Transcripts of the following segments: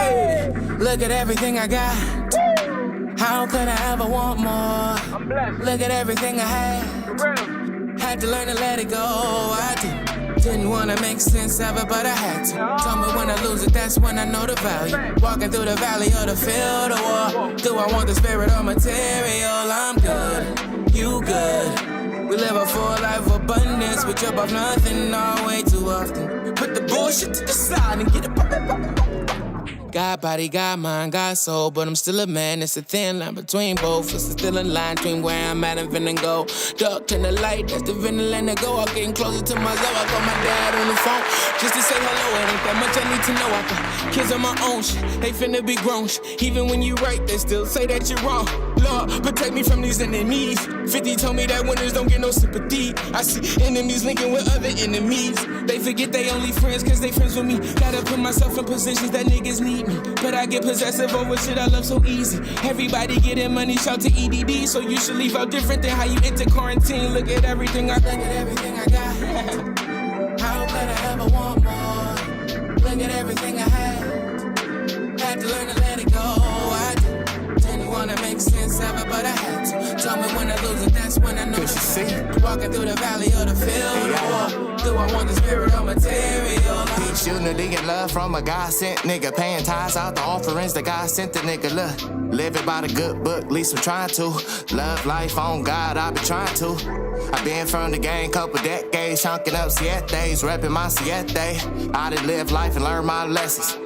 Hey, look at everything I got. How could I ever want more? Look at everything I had. Had to learn to let it go. I didn't wanna make sense of it, but I had to. Tell me when I lose it, that's when I know the value. Walking through the valley or the field of war. Do I want the spirit or material? I'm good, you good. We live a full life of abundance. We trip off nothing all way too often. Put the bullshit to the side and get it. God body, God mind, God soul, but I'm still a man. It's a thin line between both. It's still a line between where I'm at and finna go. Dark turn the light, that's the vinyl and the go. I'm getting closer to my soul. I call my dad on the phone just to say hello. It ain't that much I need to know. I got kids on my own shit, they finna be grown shit. Even when you right, they still say that you're wrong. Lord, protect me from these enemies. 50 told me that winners don't get no sympathy. I see enemies linking with other enemies. They forget they only friends cause they friends with me. Gotta put myself in positions that niggas need me. But I get possessive over shit I love so easy. Everybody getting money, shout to EDD. So you should leave out different than how you enter quarantine. Look at everything I got. How could I ever want more? Look at everything I had. Had to learn to let it go. I didn't wanna make sense of it, but I had to. Tell me when I lose it, that's when I know the see. Walking through the valley or the field. Do I want the spirit or material? Peace, unity, and love from a God-sent nigga. Paying tithes out the offerings that God sent the nigga. Look, living by the good book, at least I'm trying to. Love life on God, I been trying to. I been from the game couple decades, chunking up sietes, repping my siete. I done live life and learn my lessons.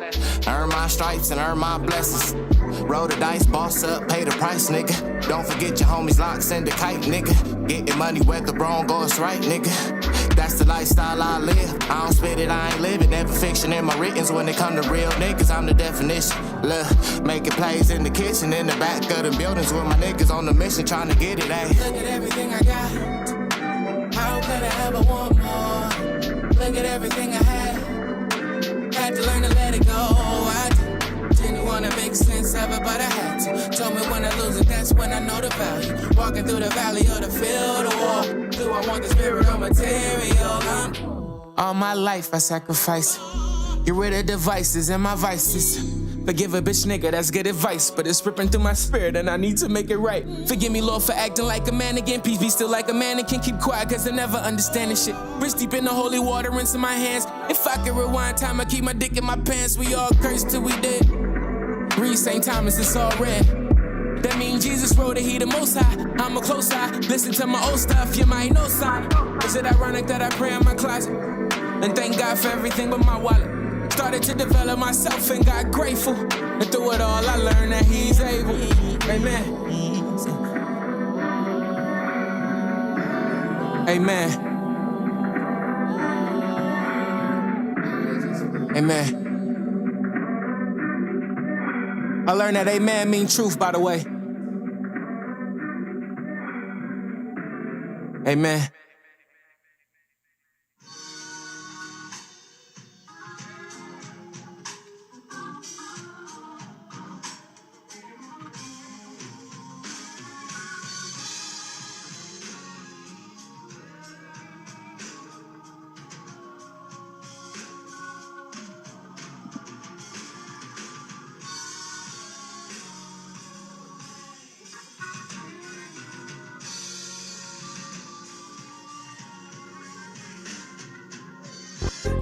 Earn my stripes and earn my blessings. Roll the dice, boss up, pay the price, nigga. Don't forget your homies lock, send a kite, nigga. Getting money where the wrong goes right, nigga. That's the lifestyle I live. I don't spit it, I ain't living. Never fiction in my writtens. When it come to real niggas, I'm the definition. Look, making plays in the kitchen, in the back of the buildings with my niggas on the mission, trying to get it, ayy. Look at everything I got. How could I ever want more? Look at everything I had. Had to learn to let it go. I didn't wanna make sense of it, but I had to. Told me when I lose it, that's when I know the value. Walking through the valley or the field of war. Do I want the spirit or material? All my life I sacrifice. Get rid of devices and my vices. Forgive a bitch nigga, that's good advice. But it's ripping through my spirit and I need to make it right. Forgive me, Lord, for acting like a man again. Peace be still like a mannequin. Keep quiet, cause I never understand this shit. Wrist deep in the holy water, rinsing my hands. If I could rewind time, I keep my dick in my pants. We all cursed till we dead. Read St. Thomas, it's all red. That mean Jesus wrote that he the most high. I'm a close eye. Listen to my old stuff, you might know sign. Is it ironic that I pray in my closet? And thank God for everything but my wallet. Started to develop myself and got grateful. And through it all, I learned that he's able. Amen. Amen. Amen. I learned that amen mean truth, by the way. Amen.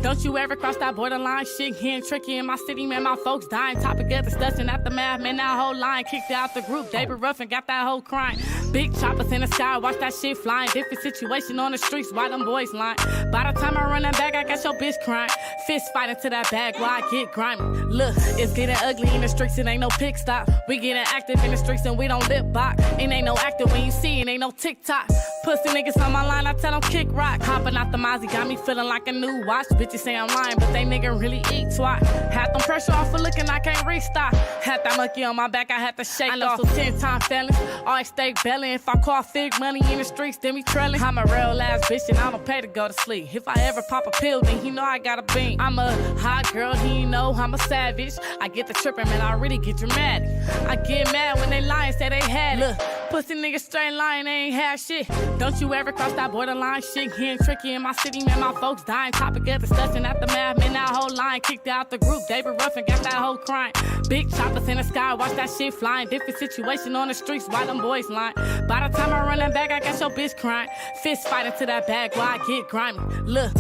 Don't you ever cross that borderline, shit getting tricky in my city, man, my folks dying. Topic of discussion at the math, man, that whole line kicked out the group. David Ruffin got that whole crying. Big choppers in the sky, watch that shit flying. Different situation on the streets, why them boys lying? By the time I run that back, I got your bitch crying. Fist fighting to that bag while I get grimy. Look, it's getting ugly in the streets, it ain't no pick stop. We getting active in the streets and we don't lip box. It ain't no actor when you see it, ain't no TikTok. Pussy niggas on my line, I tell them kick rock. Hopping out the Mozzie, got me feeling like a new watch. Bitches say I'm lying, but they nigga really eat twat. Had them pressure off for looking, I can't restock. Had that monkey on my back, I had to shake off. I know some 10-time felons, always stay belling. yelling. If I call Fig money in the streets, then we trailing. I'm a real ass bitch and I don't pay to go to sleep. If I ever pop a pill, then he know I got a bean. I'm a hot girl, he know I'm a savage. I get the trippin', man, I really get dramatic. I get mad when they lying, say they had it. Look, pussy niggas straight lying, they ain't had shit. Don't you ever cross that borderline shit. Getting tricky in my city, man, my folks dying. Topic of discussion at the math, man, that whole line kicked out the group. David Ruffin got that whole crying. Big choppers in the sky, watch that shit flying. Different situation on the streets, why them boys lying. By the time I run that back, I got your bitch crying. Fist fighting to that bag while I get grimy. Look.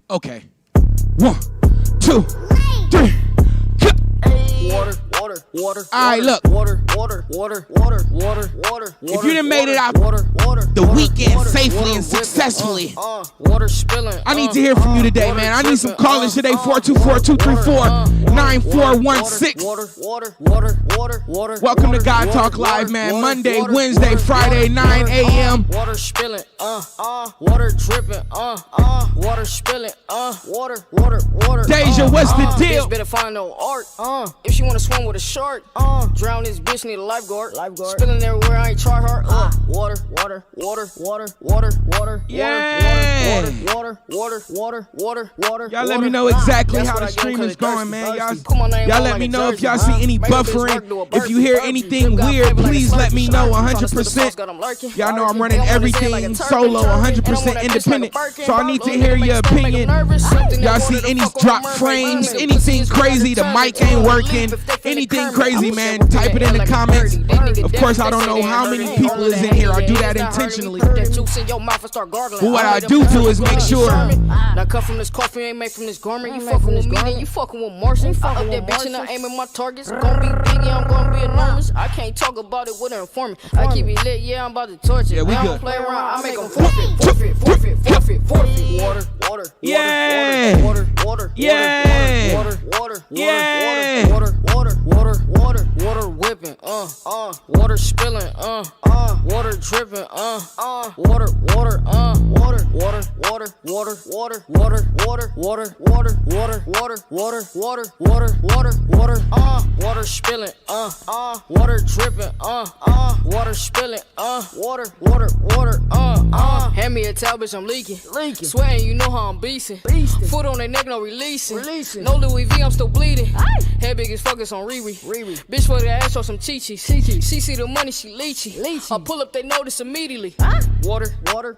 Okay. 1, 2, 3. Water. Alright, look. Water. If you done made it out the weekend safely and successfully, Water spilling. I need to hear from you today, man. I need some callers today. 424-234-9416. Water. Welcome to God Talk Live, man. Monday, Wednesday, Friday, 9 a.m. Water spilling. Water dripping. Water spilling. Water. Deja, what's the deal? Bitch better find no art. If she wanna swim with a shark, drown this bitch, need a lifeguard. Spilling everywhere, I ain't try hard. Water. Yeah. Water. Y'all let me know exactly how the stream is going, man. Y'all let me know if y'all see any buffering. If you hear anything weird, please let me know 100%. Y'all know I'm running everything solo, 100% independent. So I need to hear your opinion. Y'all see any drop frames, anything crazy, the mic ain't working, anything crazy, man, type it in the comments. Of course, I don't know how many people is in here. I do that intentionally. But what I do is make sure. Now cut from this coffee, ain't made from this garment. You fucking with me, then you fucking with Martian. I up that bitch and I aim at my targets. Gonna be big, yeah, I'm gonna be enormous. I can't talk about it with an informant. I keep it lit, yeah, I'm about to torch it. Yeah, we I good. don't play around, I make them forfeit. Water. Yeah. Water whipping, water spilling, water dripping, water, water spilling, water dripping, water spilling, water, hand me a towel, bitch, I'm leaking, sweating, you know how I'm beastin', foot on their neck, no releasing, no Louis V, I'm still bleeding, head big as fuck, it's on Riri, bitch, for the ass, show some chi-chi, she see the money, she leechy, I pull up, they notice immediately, water, God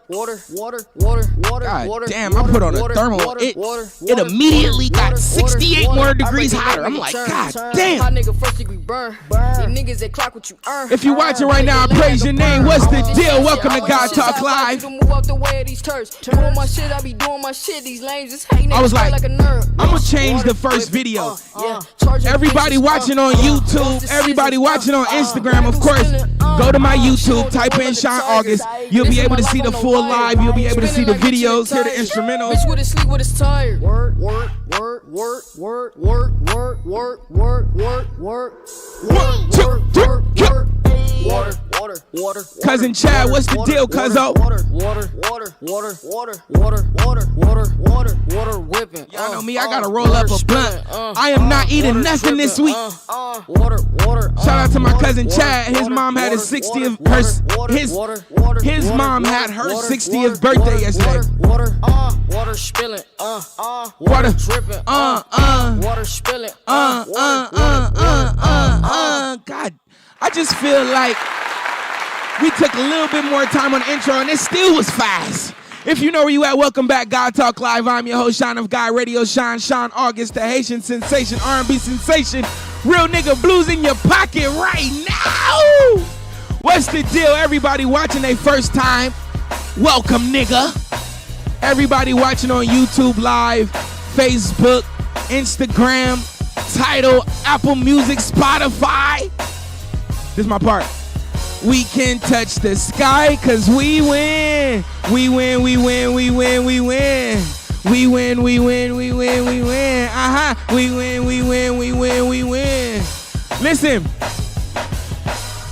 damn, I put on a thermal. It immediately got 68 more degrees hotter. I'm like, God damn. Hot nigga first degree burn. The niggas that clock what you earn. If you're watching right now, I praise your name. What's the deal? Welcome to God Talk Live. Move out the way of these turds. Doing my shit, I be doing my shit. These lames just hating. I was like a nerd. I'm gonna change the first video. Everybody watching on YouTube, everybody watching on Instagram, of course, go to my YouTube, type in Sean August. You'll be able to see the full live. You'll be able to see the videos, hear the instrumentals. Bitch with his sleep with his tired. Work. 1, 2, 3, Water. Cousin Chad, what's the deal, cuzzo? Water whipping. Y'all know me, I gotta roll up a blunt. I am not eating nothing this week. Shout out to my cousin Chad. His mom had his 60th. His mom had her 60th birthday yesterday. Water spilling. Water dripping. Water spilling. God, I just feel like we took a little bit more time on the intro and it still was fast. If you know where you at, welcome back, God Talk Live. I'm your host, Sean of God Radio, Sean August, the Haitian sensation, R&B sensation, real nigga blues in your pocket right now. What's the deal? Everybody watching their first time, welcome, nigga. Everybody watching on YouTube Live, Facebook, Instagram, Tidal, Apple Music, Spotify. This is my part. We can touch the sky cause we win. We win. We win, we win, we win, we win. We win, we win, we win, we win. Listen,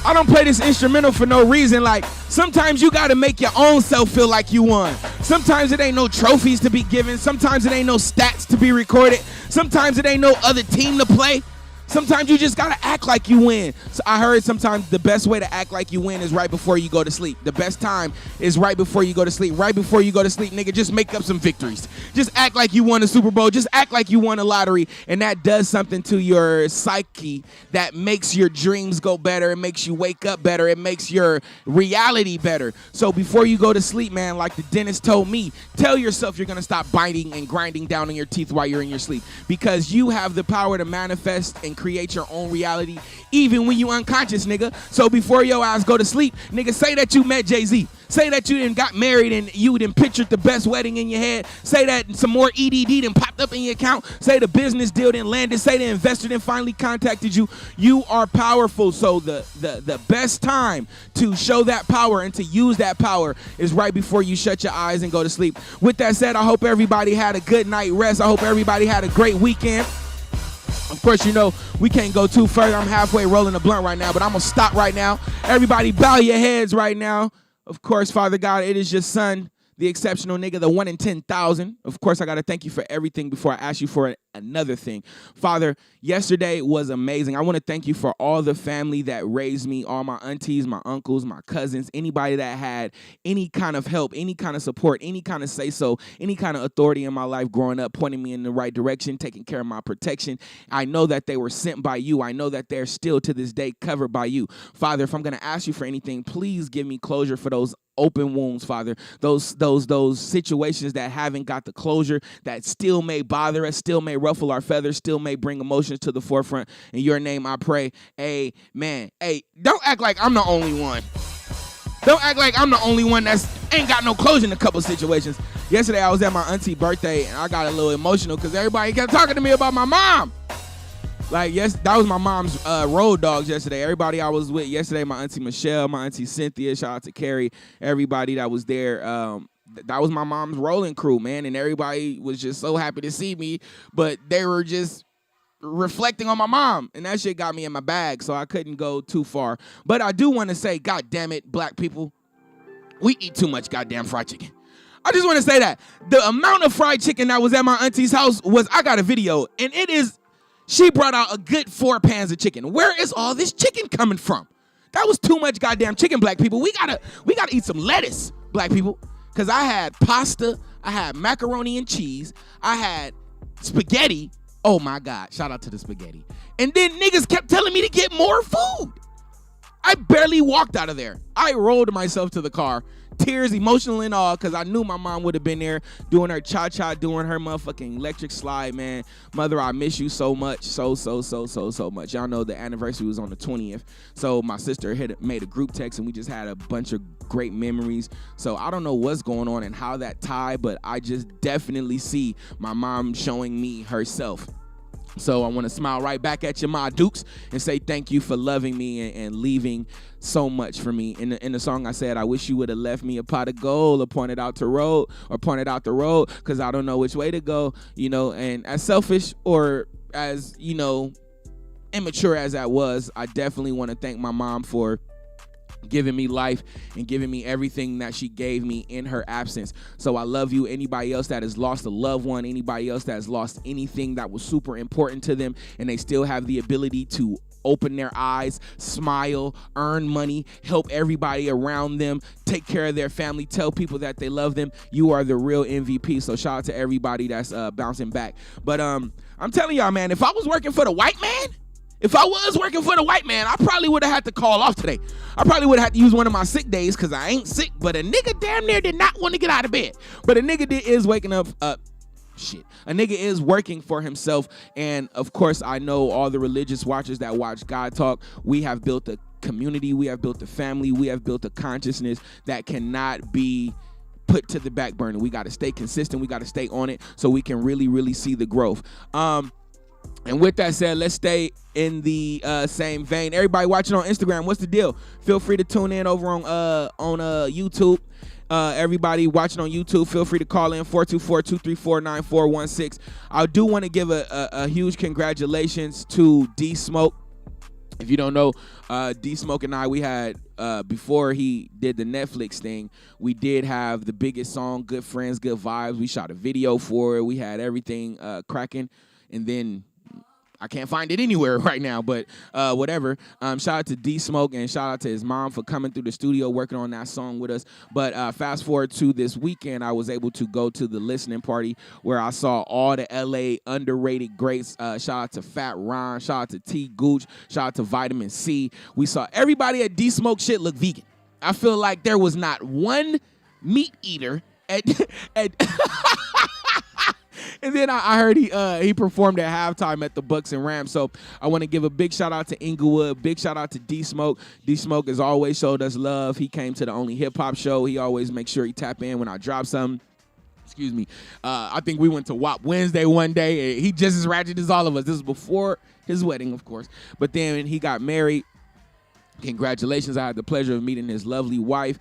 I don't play this instrumental for no reason. Like, sometimes you gotta make your own self feel like you won. Sometimes it ain't no trophies to be given. Sometimes it ain't no stats to be recorded. Sometimes it ain't no other team to play. Sometimes you just gotta act like you win. So I heard sometimes the best way to act like you win is right before you go to sleep. The best time is right before you go to sleep. Right before you go to sleep, nigga, just make up some victories. Just act like you won the Super Bowl. Just act like you won a lottery. And that does something to your psyche that makes your dreams go better. It makes you wake up better. It makes your reality better. So before you go to sleep, man, like the dentist told me, tell yourself you're gonna stop biting and grinding down on your teeth while you're in your sleep. Because you have the power to manifest and create your own reality even when you unconscious, nigga. So before your eyes go to sleep, nigga, say that you met Jay-Z. Say that you done got married and you done pictured the best wedding in your head. Say that some more EDD done popped up in your account. Say the business deal done landed. Say the investor done finally contacted you. You are powerful. So the best time to show that power and to use that power is right before you shut your eyes and go to sleep. With that said, I hope everybody had a good night rest. I hope everybody had a great weekend. Of course, you know, we can't go too further. I'm halfway rolling a blunt right now, but I'm going to stop right now. Everybody bow your heads right now. Of course, Father God, it is your son, the exceptional nigga, the 1 in 10,000. Of course, I got to thank you for everything before I ask you for another thing. Father, yesterday was amazing. I want to thank you for all the family that raised me, all my aunties, my uncles, my cousins, anybody that had any kind of help, any kind of support, any kind of say-so, any kind of authority in my life growing up, pointing me in the right direction, taking care of my protection. I know that they were sent by you. I know that they're still to this day covered by you. Father, if I'm going to ask you for anything, please give me closure for those open wounds, Father, those situations that haven't got the closure, that still may bother us, still may ruffle our feathers, still may bring emotions to the forefront. In your name I pray, amen. Hey, don't act like I'm the only one. Don't act like I'm the only one that's ain't got no closure in a couple situations. Yesterday I was at my auntie's birthday and I got a little emotional because everybody kept talking to me about my mom. Like, yes, that was my mom's road dogs yesterday. Everybody I was with yesterday, my auntie Michelle, my auntie Cynthia, shout out to Carrie, everybody that was there. That was my mom's rolling crew, man, and everybody was just so happy to see me, but they were just reflecting on my mom, and that shit got me in my bag, so I couldn't go too far. But I do want to say, God damn it, black people, we eat too much goddamn fried chicken. I just want to say that. The amount of fried chicken that was at my auntie's house was, I got a video, and it is, she brought out a good 4 pans of chicken. Where is all this chicken coming from? That was too much goddamn chicken, black people. We gotta eat some lettuce, black people. Because I had pasta, I had macaroni and cheese, I had spaghetti. Oh my God, shout out to the spaghetti. And then niggas kept telling me to get more food. I barely walked out of there. I rolled myself to the car, tears, emotional and all, because I knew my mom would have been there doing her cha-cha, doing her motherfucking electric slide, man. Mother, I miss you so much, so much. Y'all know the anniversary was on the 20th, so my sister made a group text, and we just had a bunch of great memories. So I don't know what's going on and how that tied, but I just definitely see my mom showing me herself. So I want to smile right back at you, my dukes, and say thank you for loving me and leaving so much for me. In the song I said, I wish you would have left me a pot of gold or pointed out the road, because I don't know which way to go, you know. And as selfish or as, you know, immature as that was, I definitely want to thank my mom for giving me life and giving me everything that she gave me in her absence. So I love you. Anybody else that has lost a loved one, anybody else that has lost anything that was super important to them, and they still have the ability to open their eyes, smile, earn money, help everybody around them, take care of their family, tell people that they love them, you are the real MVP. So shout out to everybody that's bouncing back. But I'm telling y'all, man, if I was working for the white man, I probably would have had to call off today. I probably would have had to use one of my sick days because I ain't sick, but a nigga damn near did not want to get out of bed. But a nigga is waking up. A nigga is working for himself. And of course, I know all the religious watchers that watch God Talk, we have built a community, we have built a family, we have built a consciousness that cannot be put to the back burner. We got to stay consistent. We got to stay on it so we can really, really see the growth. And with that said, let's stay in the same vein. Everybody watching on Instagram, what's the deal? Feel free to tune in over on YouTube Everybody watching on YouTube, feel free to call in 424-234-9416. I do want to give a huge congratulations to D Smoke. If you don't know, D Smoke and I, we had, before he did the Netflix thing, we did have the biggest song, Good Friends, Good Vibes. We shot a video for it. We had everything cracking. And then I can't find it anywhere right now, but whatever. Shout out to D Smoke and shout out to his mom for coming through the studio working on that song with us. But fast forward to this weekend, I was able to go to the listening party where I saw all the LA underrated greats. Shout out to Fat Ron, shout out to T Gooch, shout out to Vitamin C. We saw everybody at D Smoke shit look vegan. I feel like there was not one meat eater at And then I heard he performed at halftime at the Bucks and Rams. So I want to give a big shout out to Inglewood, big shout out to D Smoke. D Smoke has always showed us love. He came to the Only Hip Hop show. He always makes sure he tap in when I drop something. Excuse me. I think we went to WAP Wednesday one day. He just as ratchet as all of us. This was before his wedding, of course. But then he got married. Congratulations. I had the pleasure of meeting his lovely wife.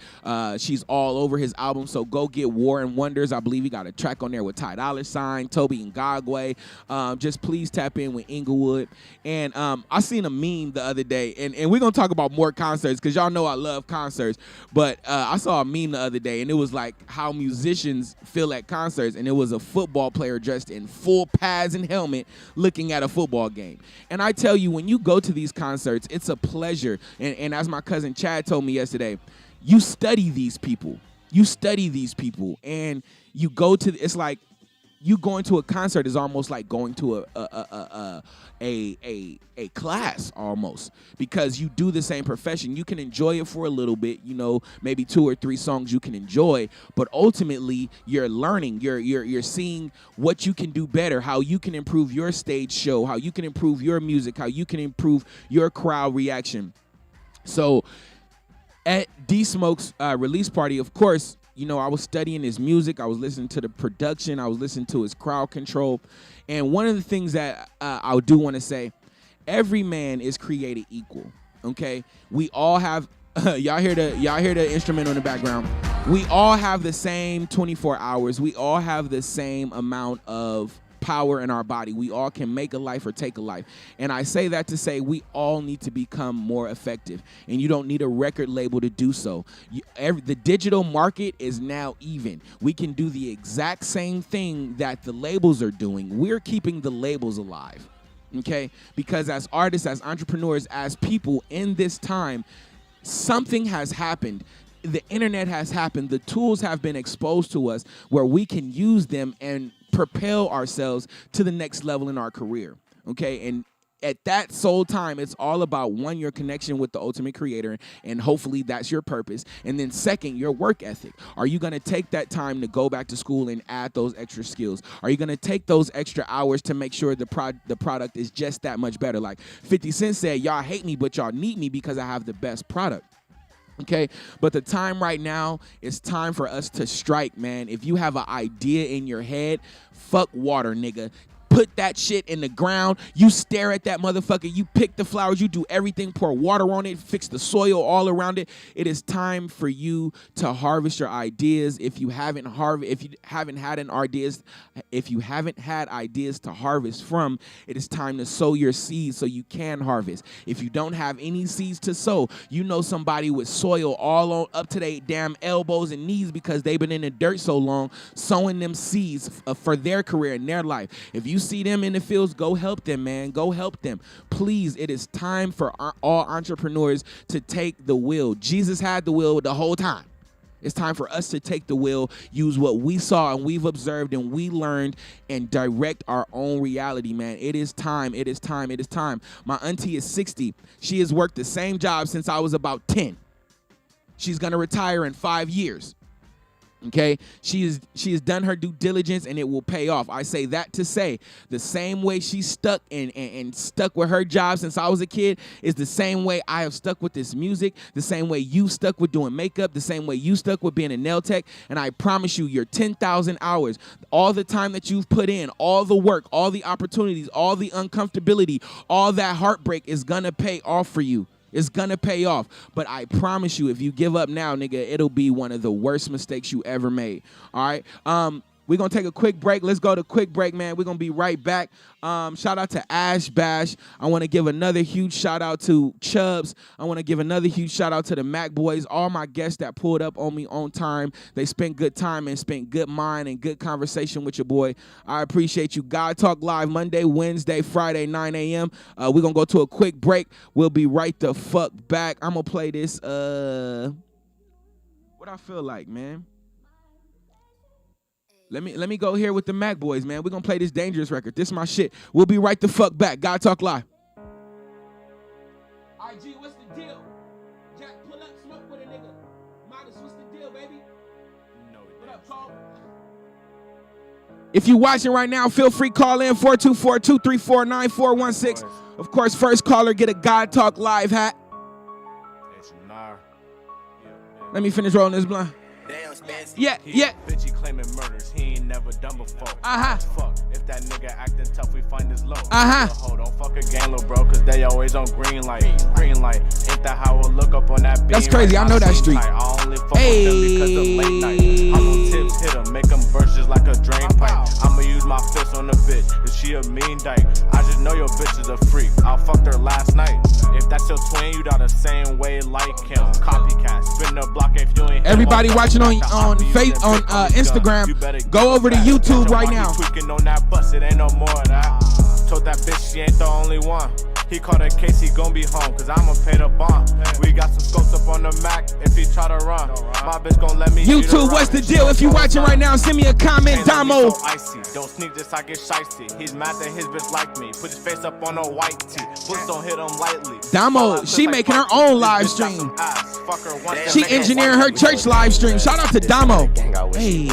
She's all over his album, so go get War and Wonders. I believe he got a track on there with Ty Dolla $ign, Toby Ngagwe. Just please tap in with Inglewood. And I seen a meme the other day, and we're going to talk about more concerts because y'all know I love concerts, but I saw a meme the other day, and it was like how musicians feel at concerts, and it was a football player dressed in full pads and helmet looking at a football game. And I tell you, when you go to these concerts, it's a pleasure. And as my cousin Chad told me yesterday, you study these people. You study these people. And you go to, it's like you going to a concert is almost like going to a class almost, because you do the same profession. You can enjoy it for a little bit, you know, maybe 2 or 3 songs you can enjoy, but ultimately you're learning, you're seeing what you can do better, how you can improve your stage show, how you can improve your music, how you can improve your crowd reaction. So at D Smoke's release party, of course, you know, I was studying his music. I was listening to the production. I was listening to his crowd control. And one of the things that I do want to say, every man is created equal, okay? We all have, y'all hear the instrument in the background. We all have the same 24 hours. We all have the same amount of power in our body. We all can make a life or take a life. And I say that to say we all need to become more effective. And you don't need a record label to do so. The digital market is now even. We can do the exact same thing that the labels are doing. We're keeping the labels alive, okay? Because as artists, as entrepreneurs, as people in this time, something has happened. The internet has happened. The tools have been exposed to us where we can use them and propel ourselves to the next level in our career, okay? And at that sole time, it's all about, one, your connection with the ultimate creator, and hopefully that's your purpose. And then second, your work ethic. Are you going to take that time to go back to school and add those extra skills? Are you going to take those extra hours to make sure the product is just that much better? Like 50 Cent said, y'all hate me, but y'all need me because I have the best product. Okay, but the time right now, it's time for us to strike, man. If you have an idea in your head, fuck water, nigga. Put that shit in the ground. You stare at that motherfucker. You pick the flowers. You do everything. Pour water on it. Fix the soil all around it. It is time for you to harvest your ideas. If you haven't had ideas to harvest from, it is time to sow your seeds so you can harvest. If you don't have any seeds to sow, you know somebody with soil all on up to their damn elbows and knees because they've been in the dirt so long, sowing them seeds for their career and their life. If you see them in the fields, go help them, man. Go help them. Please, it is time for all entrepreneurs to take the wheel. Jesus had the wheel the whole time. It's time for us to take the wheel, use what we saw and we've observed and we learned, and direct our own reality, man. It is time. It is time. It is time. My auntie is 60. She has worked the same job since I was about 10. She's going to retire in 5 years. Okay, she has done her due diligence and it will pay off. I say that to say the same way she stuck and stuck with her job since I was a kid is the same way I have stuck with this music, the same way you stuck with doing makeup, the same way you stuck with being a nail tech. And I promise you, your 10,000 hours, all the time that you've put in, all the work, all the opportunities, all the uncomfortability, all that heartbreak is gonna pay off for you. It's gonna pay off. But I promise you, if you give up now, nigga, it'll be one of the worst mistakes you ever made. All right. We're going to take a quick break. Let's go to quick break, man. We're going to be right back. Shout out to Ash Bash. I want to give another huge shout out to Chubbs. I want to give another huge shout out to the Mac Boys, all my guests that pulled up on me on time. They spent good time and spent good mind and good conversation with your boy. I appreciate you. God Talk Live Monday, Wednesday, Friday, 9 a.m. We're going to go to a quick break. We'll be right the fuck back. I'm going to play this. What I feel like, man. Let me go here with the Mac Boys, man. We're going to play this Dangerous record. This is my shit. We'll be right the fuck back. God Talk Live. IG, what's the deal? Jack, pull up, smoke with a nigga. Modest, what's the deal, baby? No, what up, Paul? If you're watching right now, feel free, call in 424-234-9416. Of course, first caller, get a God Talk Live hat. Let me finish rolling this blunt. Yeah. Bitch, he claiming murders he ain't never done before. Fuck. If that nigga acting tough, we find his low. Hold on, fuck a gang, little bro, cause they always on green light. Green light. Ain't that how I look up on that beam? That's crazy. I know that street. I only fuck with them because of late night. Hollow tips hit him, make him burst just like a drain pipe. I'ma use my fist on the bitch. If she a mean dyke, I just know your bitch is a freak. I fucked her last night. If that's your twin, you die the same way like him. Copycat, spin the block if you ain't. Everybody watching on Instagram, go over to YouTube right now. Tweaking on that bus, it ain't no more of that. Told that bitch she ain't the only one. He called a case, he gon' be home, cause I'ma pay the bond. We got some scopes up on the Mac if he try to run. My bitch gon' let me. YouTube, what's the deal? If you watching right now, send me a comment, Damo. So icy. Don't sneak this, I get shicey. He's mad that his bitch like me. Put his face up on a white tee. Bullets don't hit him lightly. Damo, she making her own live stream. She engineering her church live stream. Shout out to Damo. Hey.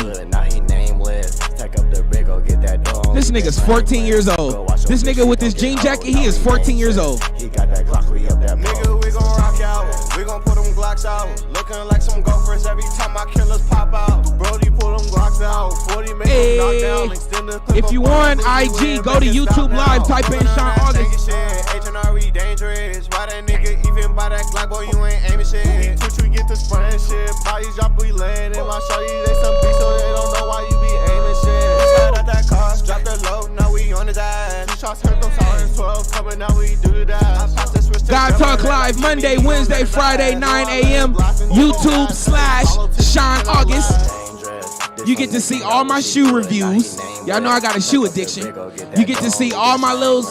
This nigga's 14 years old. This nigga with this jean jacket, he is 14 years old. Nigga, we gon' rock out. We gon' put them Glocks out. Looking like some gophers every time my killers pop out. Brody pull them Glocks out. 40 make them knock down. Extend the clip. If you on IG, go to YouTube Live, type in Sean August. H&R dangerous. Why that nigga even buy that Glock, boy, you ain't aiming shit. Twitch, we get the spraying shit. Bodies drop, we land. In my shorty, they some beats, so they don't know why you be aiming shit. Slide out that car, drop the low, now we on his ass. 2 shots hurt them, sirens 12 coming, now we do that. God Talk Live, Monday, Wednesday, Friday, 9 a.m. YouTube / Sean August. You get to see all my shoe reviews. Y'all know I got a shoe addiction. You get to see all my little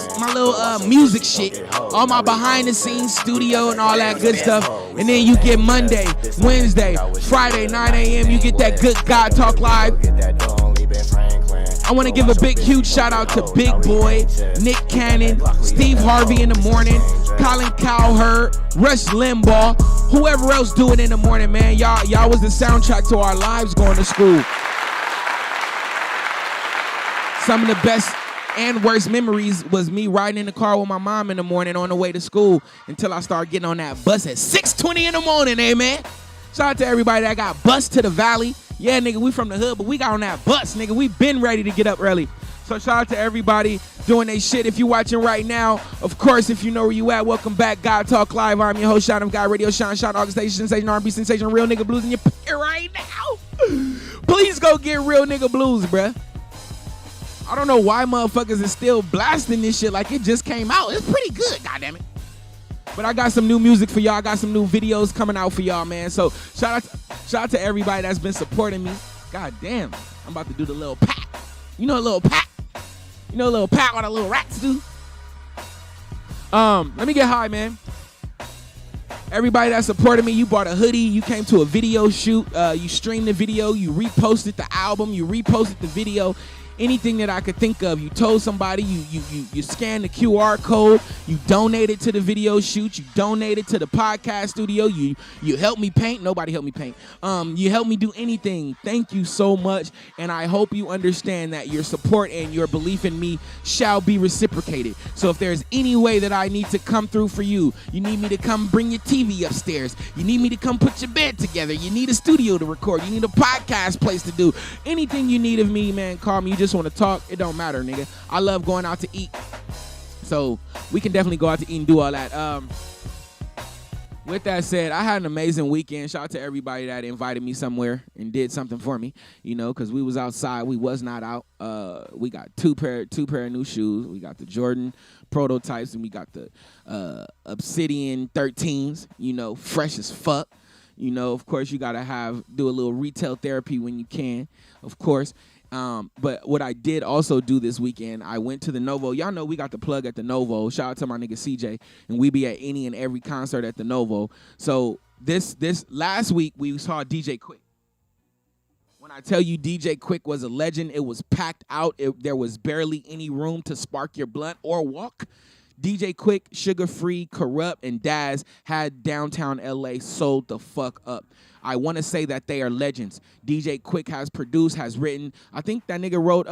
music shit, all my behind the scenes studio and all that good stuff. And then you get Monday, Wednesday, Friday, 9 a.m. You get that good God Talk Live. I want to give a big, huge shout out to Big Boy, Nick Cannon, Steve Harvey in the morning, Colin Cowherd, Rush Limbaugh, whoever else do it in the morning, man. Y'all was the soundtrack to our lives going to school. Some of the best and worst memories was me riding in the car with my mom in the morning on the way to school until I started getting on that bus at 6:20 in the morning, man. Shout out to everybody that got bused to the valley. Yeah, nigga, we from the hood, but we got on that bus, nigga. We been ready to get up early. So shout out to everybody doing their shit. If you watching right now, of course, if you know where you at, welcome back. God Talk Live. I'm your host, Sean of God Radio. Sean August Station, Sensation, R&B Sensation, Real Nigga Blues in your pocket right now. Please go get Real Nigga Blues, bruh. I don't know why motherfuckers is still blasting this shit like it just came out. It's pretty good, goddammit. But I got some new music for y'all. I got some new videos coming out for y'all, man. So shout out to everybody that's been supporting me. God damn, I'm about to do the little pack. You know a little pack? You know a little pack what the little rats do? Let me get high, man. Everybody that supported me, you bought a hoodie, you came to a video shoot, you streamed the video, you reposted the album, you reposted the video. Anything that I could think of, you told somebody, you scanned the QR code, you donated to the video shoot, you donated to the podcast studio, you helped me paint. Nobody helped me paint. You helped me do anything. Thank you so much, and I hope you understand that your support and your belief in me shall be reciprocated. So if there's any way that I need to come through for you, you need me to come bring your TV upstairs, you need me to come put your bed together, you need a studio to record, you need a podcast place to do, anything you need of me, man, call me. You just want to talk, it don't matter, nigga. I love going out to eat, so we can definitely go out to eat and do all that. With that said, I had an amazing weekend. Shout out to everybody that invited me somewhere and did something for me, you know, because we was outside. We was not out. We got two pair of new shoes. We got the Jordan prototypes, and we got the Obsidian 13s, you know, fresh as fuck. You know, of course, you got to do a little retail therapy when you can, of course. But what I did also do this weekend, I went to the Novo. Y'all know we got the plug at the Novo. Shout out to my nigga CJ. And we be at any and every concert at the Novo. So this last week, we saw DJ Quick. When I tell you DJ Quick was a legend, it was packed out. There was barely any room to spark your blunt or walk. DJ Quick, Sugar Free, Corrupt, and Daz had downtown LA sold the fuck up. I want to say that they are legends. DJ Quick has produced, has written. I think that nigga wrote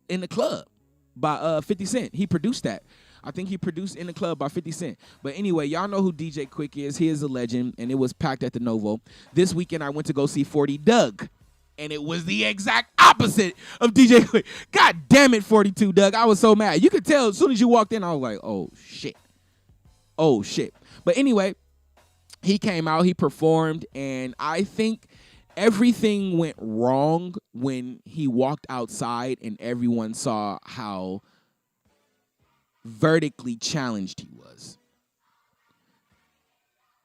In the Club by 50 Cent. He produced that. I think he produced In the Club by 50 Cent. But anyway, y'all know who DJ Quick is. He is a legend, and it was packed at the Novo. This weekend, I went to go see 40 Doug. And it was the exact opposite of DJ Quick. God damn it, 42 Doug. I was so mad. You could tell as soon as you walked in, I was like, oh, shit. Oh, shit. But anyway, he came out, he performed, and I think everything went wrong when he walked outside and everyone saw how vertically challenged he was.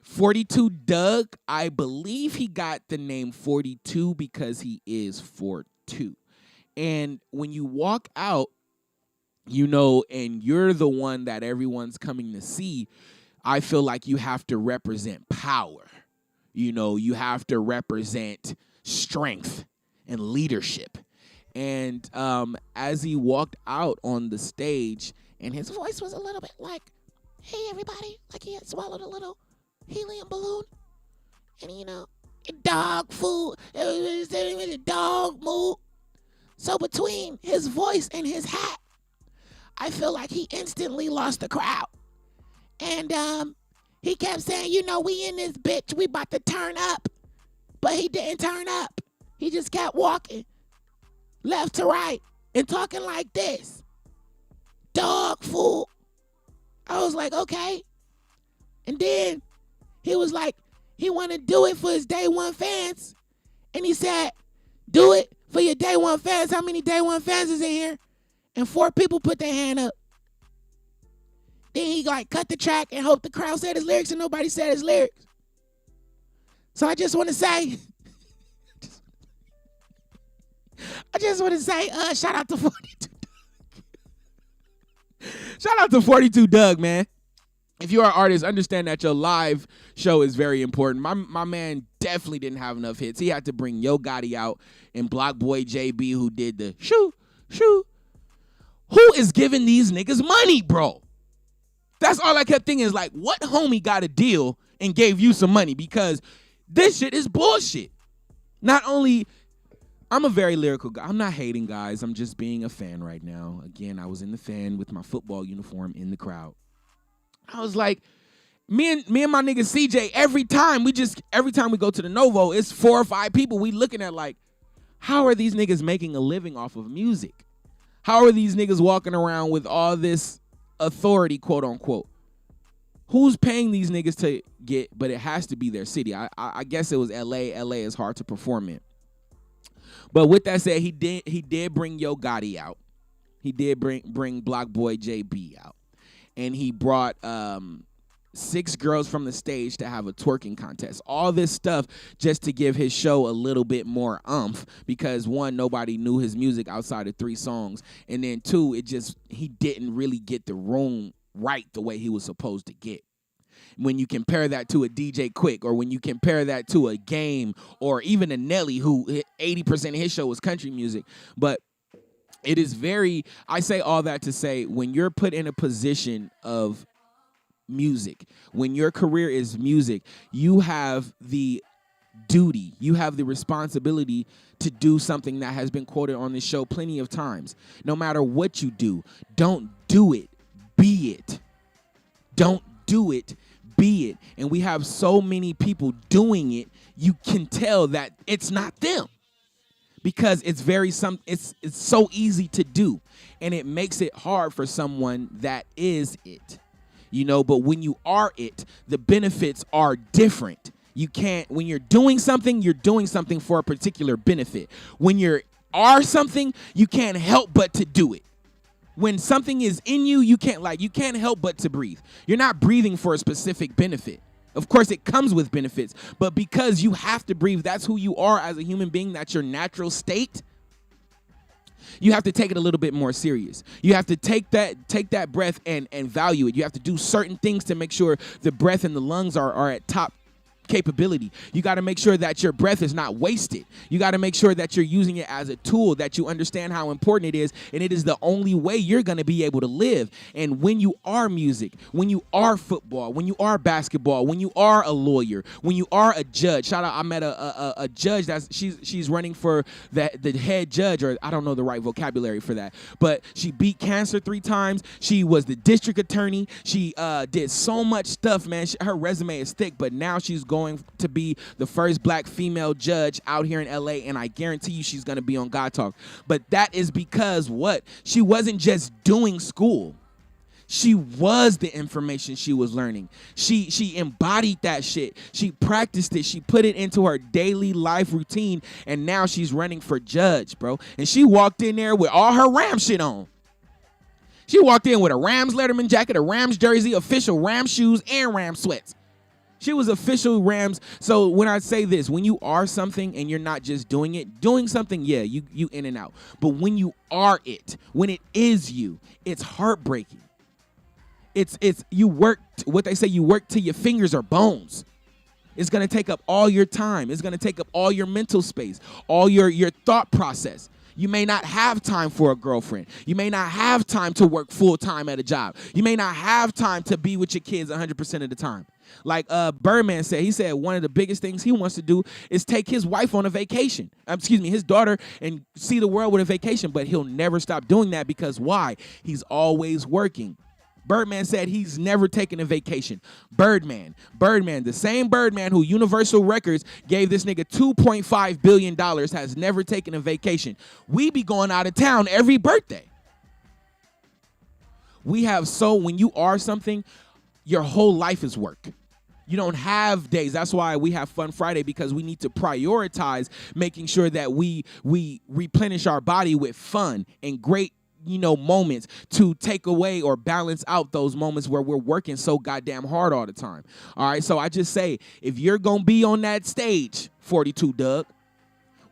42 Doug, I believe he got the name 42 because he is 4'2". And when you walk out, you know, and you're the one that everyone's coming to see, I feel like you have to represent power. You know, you have to represent strength and leadership. And as he walked out on the stage, and his voice was a little bit like, hey, everybody, like he had swallowed a little helium balloon, and you know, dog food, it was a dog mood. So between his voice and his hat, I feel like he instantly lost the crowd. And he kept saying, you know, we in this bitch, we about to turn up. But he didn't turn up. He just kept walking left to right and talking like this. Dog food. I was like, okay. And then he was like, he want to do it for his Day One fans. And he said, do it for your Day One fans. How many Day One fans is in here? And 4 people put their hand up. Then he like cut the track and hoped the crowd said his lyrics and nobody said his lyrics. So I just want to say, shout out to 42 Doug. Shout out to 42 Doug, man. If you are an artist, understand that your live show is very important. My man definitely didn't have enough hits. He had to bring Yo Gotti out and Block Boy JB, who did the shoo. Who is giving these niggas money, bro? That's all I kept thinking is like, what homie got a deal and gave you some money? Because this shit is bullshit. Not only, I'm a very lyrical guy. I'm not hating, guys. I'm just being a fan right now. Again, I was in the fan with my football uniform in the crowd. I was like, me and my nigga CJ, every time we go to the Novo, it's 4 or 5 people we looking at like, how are these niggas making a living off of music? How are these niggas walking around with all this authority, quote unquote? Who's paying these niggas to get, but it has to be their city. I guess it was LA. LA is hard to perform in. But with that said, he did bring Yo Gotti out. He did bring Block Boy JB out. And he brought 6 girls from the stage to have a twerking contest. All this stuff just to give his show a little bit more oomph, because 1, nobody knew his music outside of 3 songs. And then 2, he didn't really get the room right the way he was supposed to get. When you compare that to a DJ Quick, or when you compare that to a Game, or even a Nelly, who 80% of his show was country music. But it is I say all that to say, when you're put in a position of music, when your career is music, you have the duty, you have the responsibility to do something that has been quoted on this show plenty of times. No matter what you do, don't do it, be it. Don't do it, be it. And we have so many people doing it, you can tell that it's not them. Because it's so easy to do, and it makes it hard for someone that is it. you know, but when you are it, the benefits are different. You can't, when you're doing something for a particular benefit. When you're something, you can't help but to do it. When something is in you, you can't help but to breathe. You're not breathing for a specific benefit. Of course, it comes with benefits, but because you have to breathe, that's who you are as a human being, that's your natural state. You have to take it a little bit more serious. You have to take that breath and value it. You have to do certain things to make sure the breath and the lungs are at top capability. You got to make sure that your breath is not wasted. You got to make sure that you're using it as a tool, that you understand how important it is, and it is the only way you're going to be able to live. And when you are music, when you are football, when you are basketball, when you are a lawyer, when you are a judge, shout out, I met a judge she's running for the head judge, or I don't know the right vocabulary for that, but she beat cancer 3 times. She was the district attorney. She did so much stuff, man. Her resume is thick, but now she's going to be the first black female judge out here in LA, and I guarantee you she's going to be on God Talk. But that is because what? She wasn't just doing school. She was the information she was learning. She embodied that shit. She practiced it. She put it into her daily life routine, and now she's running for judge, bro. And she walked in there with all her Rams shit on. She walked in with a Rams Letterman jacket, a Rams jersey, official Rams shoes, and Rams sweats. She was official Rams. So when I say this, when you are something and you're not just doing it, doing something, yeah, you in and out. But when you are it, when it is you, it's heartbreaking. It's you work, what they say, you work till your fingers are bones. It's going to take up all your time. It's going to take up all your mental space, all your thought process. You may not have time for a girlfriend. You may not have time to work full time at a job. You may not have time to be with your kids 100% of the time. Like Birdman said, he said one of the biggest things he wants to do is take his wife on a vacation. His daughter, and see the world with a vacation. But he'll never stop doing that because why? He's always working. Birdman said he's never taken a vacation. Birdman, the same Birdman who Universal Records gave this nigga $2.5 billion, has never taken a vacation. We be going out of town every birthday. When you are something, your whole life is work. You don't have days. That's why we have Fun Friday, because we need to prioritize making sure that we replenish our body with fun and great moments to take away or balance out those moments where we're working so goddamn hard all the time. All right, so I just say, if you're going to be on that stage, 42 Doug,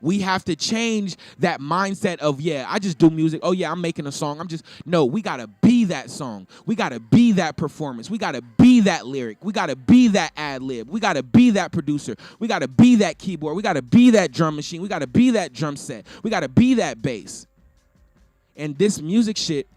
we have to change that mindset of, yeah, I just do music. Oh, yeah, I'm making a song. No, we got to be that song. We got to be that performance. We got to be that lyric. We got to be that ad lib. We got to be that producer. We got to be that keyboard. We got to be that drum machine. We got to be that drum set. We got to be that bass. And this music shit,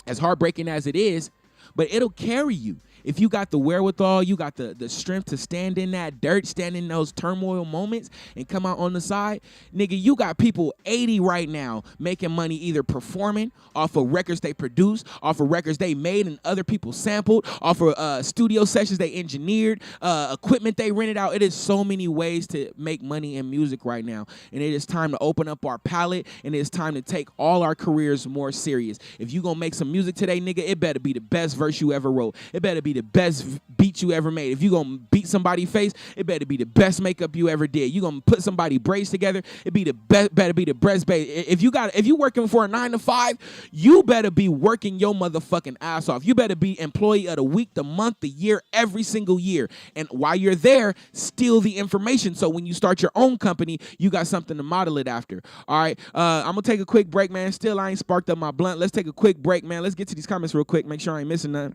as heartbreaking as it is, but it'll carry you. If you got the wherewithal, you got the strength to stand in that dirt, stand in those turmoil moments and come out on the side, nigga, you got people 80 right now making money either performing off of records they produced, off of records they made and other people sampled, off of studio sessions they engineered, equipment they rented out. It is so many ways to make money in music right now. And it is time to open up our palette, and it is time to take all our careers more serious. If you gonna make some music today, nigga, it better be the best verse you ever wrote. It better be the best beat you ever made. If you gonna beat somebody's face, it better be the best makeup you ever did. You gonna put somebody braids together, it be the best, better be the best bait. If you working for a 9 to 5, you better be working your motherfucking ass off. You better be employee of the week, the month, the year, every single year. And while you're there, steal the information. So when you start your own company, you got something to model it after. All right, I'm gonna take a quick break, man. Still, I ain't sparked up my blunt. Let's take a quick break, man. Let's get to these comments real quick. Make sure I ain't missing nothing.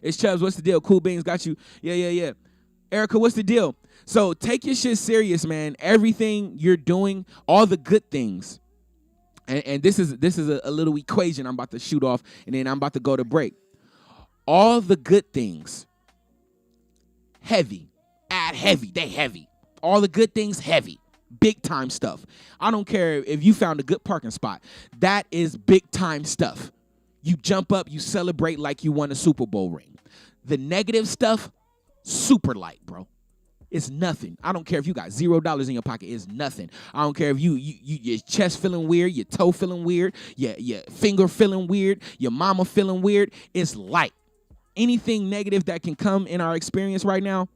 It's Chubbs. What's the deal? Cool Beans got you. Yeah. Erica, what's the deal? So take your shit serious, man. Everything you're doing, all the good things. And this is a little equation I'm about to shoot off, and then I'm about to go to break. All the good things, heavy. Add heavy. They heavy. All the good things, heavy. Big time stuff. I don't care if you found a good parking spot. That is big time stuff. You jump up, you celebrate like you won a Super Bowl ring. The negative stuff, super light, bro. It's nothing. I don't care if you got $0 in your pocket. It's nothing. I don't care if your chest feeling weird, your toe feeling weird, your finger feeling weird, your mama feeling weird. It's light. anything negative that can come in our experience right now,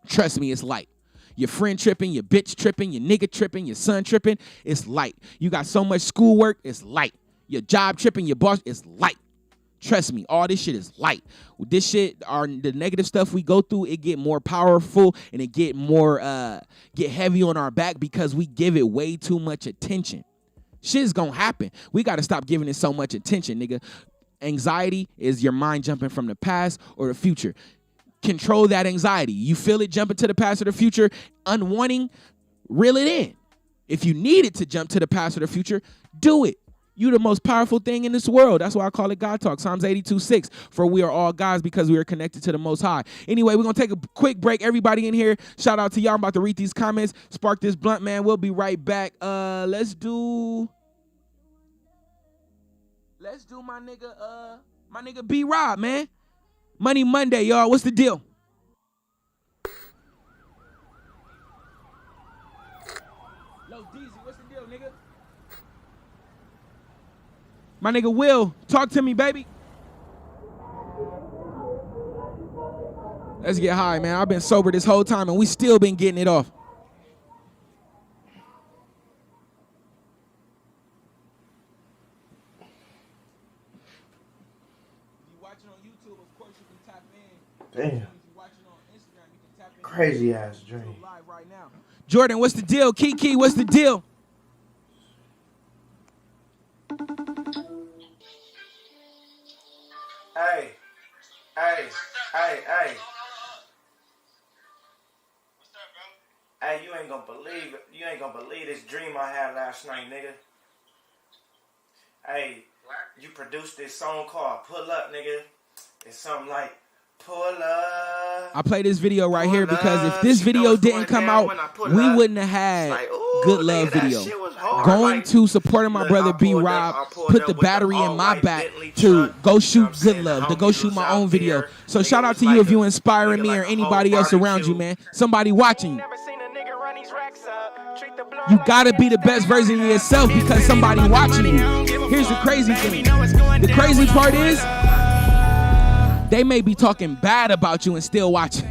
trust me, it's light. Your friend tripping, your bitch tripping, your nigga tripping, your son tripping, it's light. You got so much schoolwork, it's light. Your job tripping, your boss, it's light. Trust me, all this shit is light. This shit, the negative stuff we go through, it get more powerful and it get heavy on our back because we give it way too much attention. Shit's gonna happen. We gotta stop giving it so much attention, nigga. Anxiety is your mind jumping from the past or the future. Control that anxiety. You feel it jumping to the past or the future, unwanting, reel it in. If you need it to jump to the past or the future, do it. You the most powerful thing in this world. That's why I call it God Talk. Psalms 82:6. For we are all gods because we are connected to the Most High. Anyway, we're going to take a quick break. Everybody in here, shout out to y'all. I'm about to read these comments. Spark this blunt, man. We'll be right back. Let's do my nigga B-Rob, man. Money Monday, y'all. What's the deal? Lo Deezy, what's the deal, nigga? My nigga Will, talk to me, baby. Let's get high, man. I've been sober this whole time, and we still been getting it off. Damn. Crazy ass dream. Jordan, what's the deal? Kiki, what's the deal? Hey. Hey, you ain't gonna believe it. You ain't gonna believe this dream I had last night, nigga. Hey, you produced this song called Pull Up, nigga. It's something like pull up. I play this video right here because if this video didn't come out, we wouldn't have had Good Love video. Going to supporting my brother B-Rob, put the battery in my back to go shoot Good Love, to go shoot my own video. So shout out to you if you inspiring me or anybody else around you, man. Somebody watching you. You gotta be the best version of yourself because somebody watching you. Here's the crazy thing. The crazy part is, they may be talking bad about you and still watching.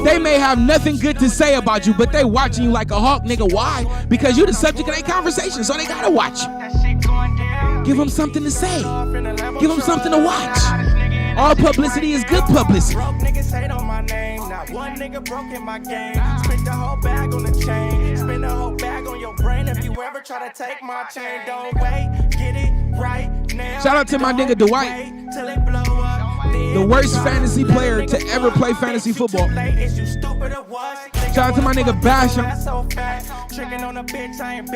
They may have nothing good to say about you, but they watching you like a hawk, nigga. Why? Because you the subject of their conversation, so they gotta watch you. Give them something to say. Give them something to watch. All publicity is good publicity. One nigga broke in my game. Spent the whole bag on the chain. Spend the whole bag on your brain. If you ever try to take my chain, don't wait. Get it right now. Shout out to my nigga Dwight. The worst fantasy player to ever play fantasy football. Shout out to my nigga Basham.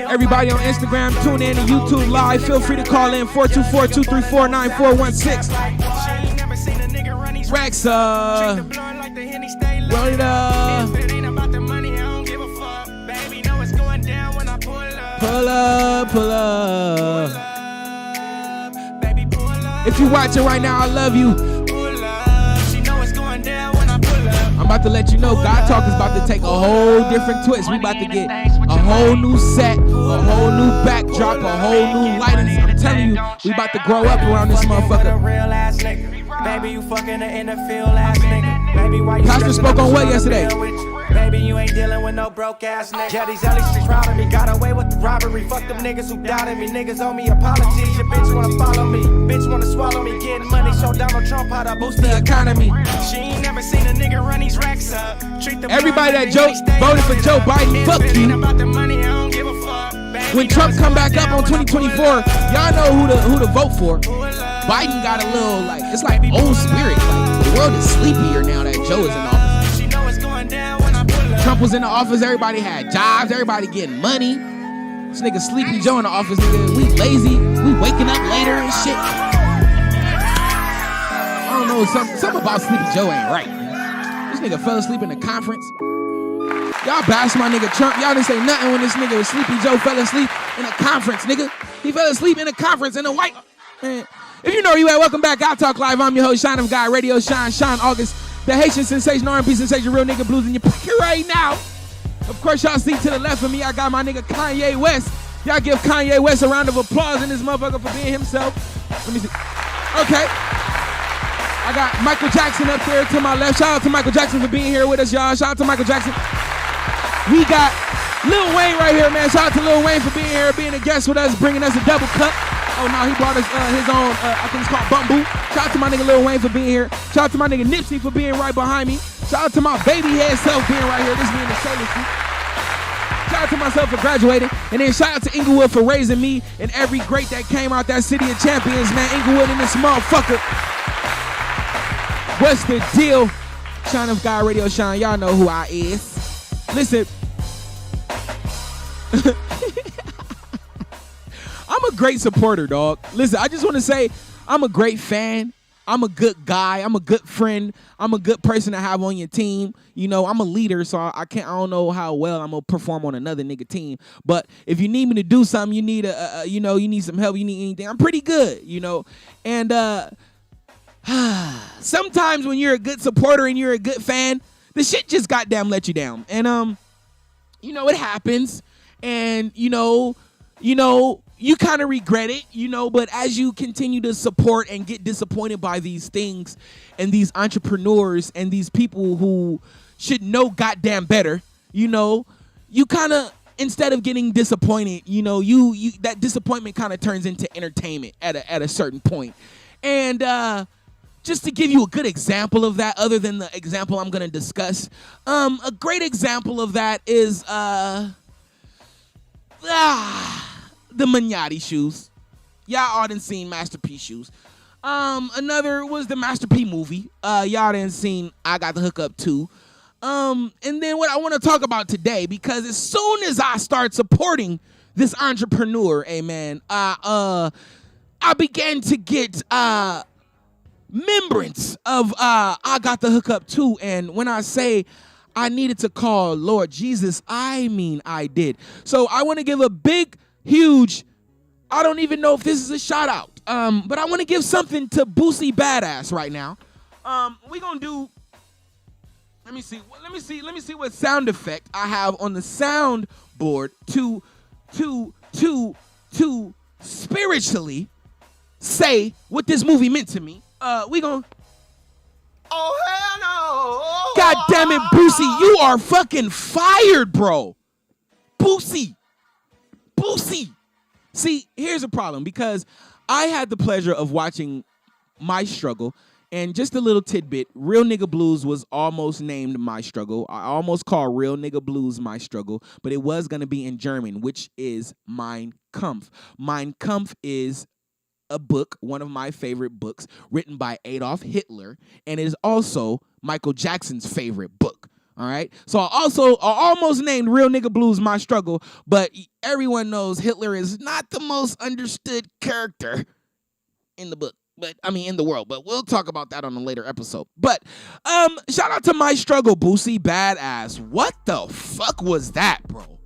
Everybody on Instagram, tune in to YouTube Live. Feel free to call in 424-234-9416. Rex, roll it up. Pull up, pull up. If you watching right now, I love you. I'm about to let you know God Talk is about to take a whole different twist. We about to get a whole new set, a whole new backdrop, a whole new lighting. I'm telling you, we about to grow up around this motherfucker. Baby, you fucking an NFL ass nigga. Baby, why you Pastor spoke on what yesterday? Baby, you ain't dealing with no broke ass nigga. Yeah, these alley streets robbing me. Got away with the robbery. Fuck them niggas who doubted me. Niggas owe me apologies. Your bitch wanna follow me. Bitch wanna swallow me. Getting money. Show Donald Trump how to boost the economy. She ain't never seen a nigga run these racks up. Everybody that voted for Joe Biden, fuck you. When Trump come back up on 2024, y'all know who to vote for. Biden got a little, like, it's like old spirit. Like, the world is sleepier now that Joe is in office. Trump was in the office, everybody had jobs, everybody getting money. This nigga Sleepy Joe in the office, nigga, we lazy, we waking up later and shit. I don't know, something about Sleepy Joe ain't right. This nigga fell asleep in the conference. Y'all bash my nigga Trump. Y'all didn't say nothing when this nigga Sleepy Joe fell asleep in a conference, nigga. He fell asleep in a conference in a white, man. If you know where you at, welcome back. God Talk Live. I'm your host, Shine of God Radio. Sean August, the Haitian sensation, R&B sensation, real nigga blues in your pocket right now. Of course, y'all see to the left of me, I got my nigga Kanye West. Y'all give Kanye West a round of applause in this motherfucker for being himself. Let me see. Okay. I got Michael Jackson up there to my left. Shout out to Michael Jackson for being here with us, y'all. Shout out to Michael Jackson. We got Lil Wayne right here, man. Shout out to Lil Wayne for being here, being a guest with us, bringing us a double cup. Oh, no, he brought us his own, I think it's called Bumbu. Shout out to my nigga Lil Wayne for being here. Shout out to my nigga Nipsey for being right behind me. Shout out to my baby head self being right here. This being the Sailor Suit. Shout out to myself for graduating. And then shout out to Inglewood for raising me and every great that came out that city of champions, man. Inglewood in this motherfucker. What's the deal? Shine of God Radio Shine. Y'all know who I is. Listen. I'm a great supporter, dog. Listen, I just want to say I'm a great fan. I'm a good guy. I'm a good friend. I'm a good person to have on your team. You know, I'm a leader, so I don't know how well I'm gonna perform on another nigga team. But if you need me to do something, you need you need some help, you need anything, I'm pretty good, you know. And sometimes when you're a good supporter and you're a good fan, the shit just goddamn let you down. And it happens. And you kind of regret it, but as you continue to support and get disappointed by these things and these entrepreneurs and these people who should know goddamn better, you kind of, instead of getting disappointed, you that disappointment kind of turns into entertainment at a certain point. And just to give you a good example of that, other than the example I'm going to discuss, a great example of that is the Manati shoes. Y'all all done seen Master P shoes. Another was the Master P movie. Y'all done seen I Got the Hookup too. And then what I want to talk about today, because as soon as I start supporting this entrepreneur, I began to get remembrance of I Got the Hookup too. And when I say I needed to call Lord Jesus, I mean I did. So I want to give a big, huge, I don't even know if this is a shout out, but I want to give something to Boosie Badass right now. We gonna do, let me see what sound effect I have on the soundboard to spiritually say what this movie meant to me. We gonna, oh hell no! God damn it, Boosie, you are fucking fired, bro. Boosie. See, here's a problem, because I had the pleasure of watching My Struggle, and just a little tidbit, Real Nigga Blues was almost named My Struggle. I almost called Real Nigga Blues My Struggle, but it was going to be in German, which is Mein Kampf. Mein Kampf is a book, one of my favorite books, written by Adolf Hitler, and it is also Michael Jackson's favorite book. All right. So I almost named Real Nigga Blues My Struggle, but everyone knows Hitler is not the most understood character in the book, in the world. But we'll talk about that on a later episode. But shout out to My Struggle, Boosie Badass. What the fuck was that, bro?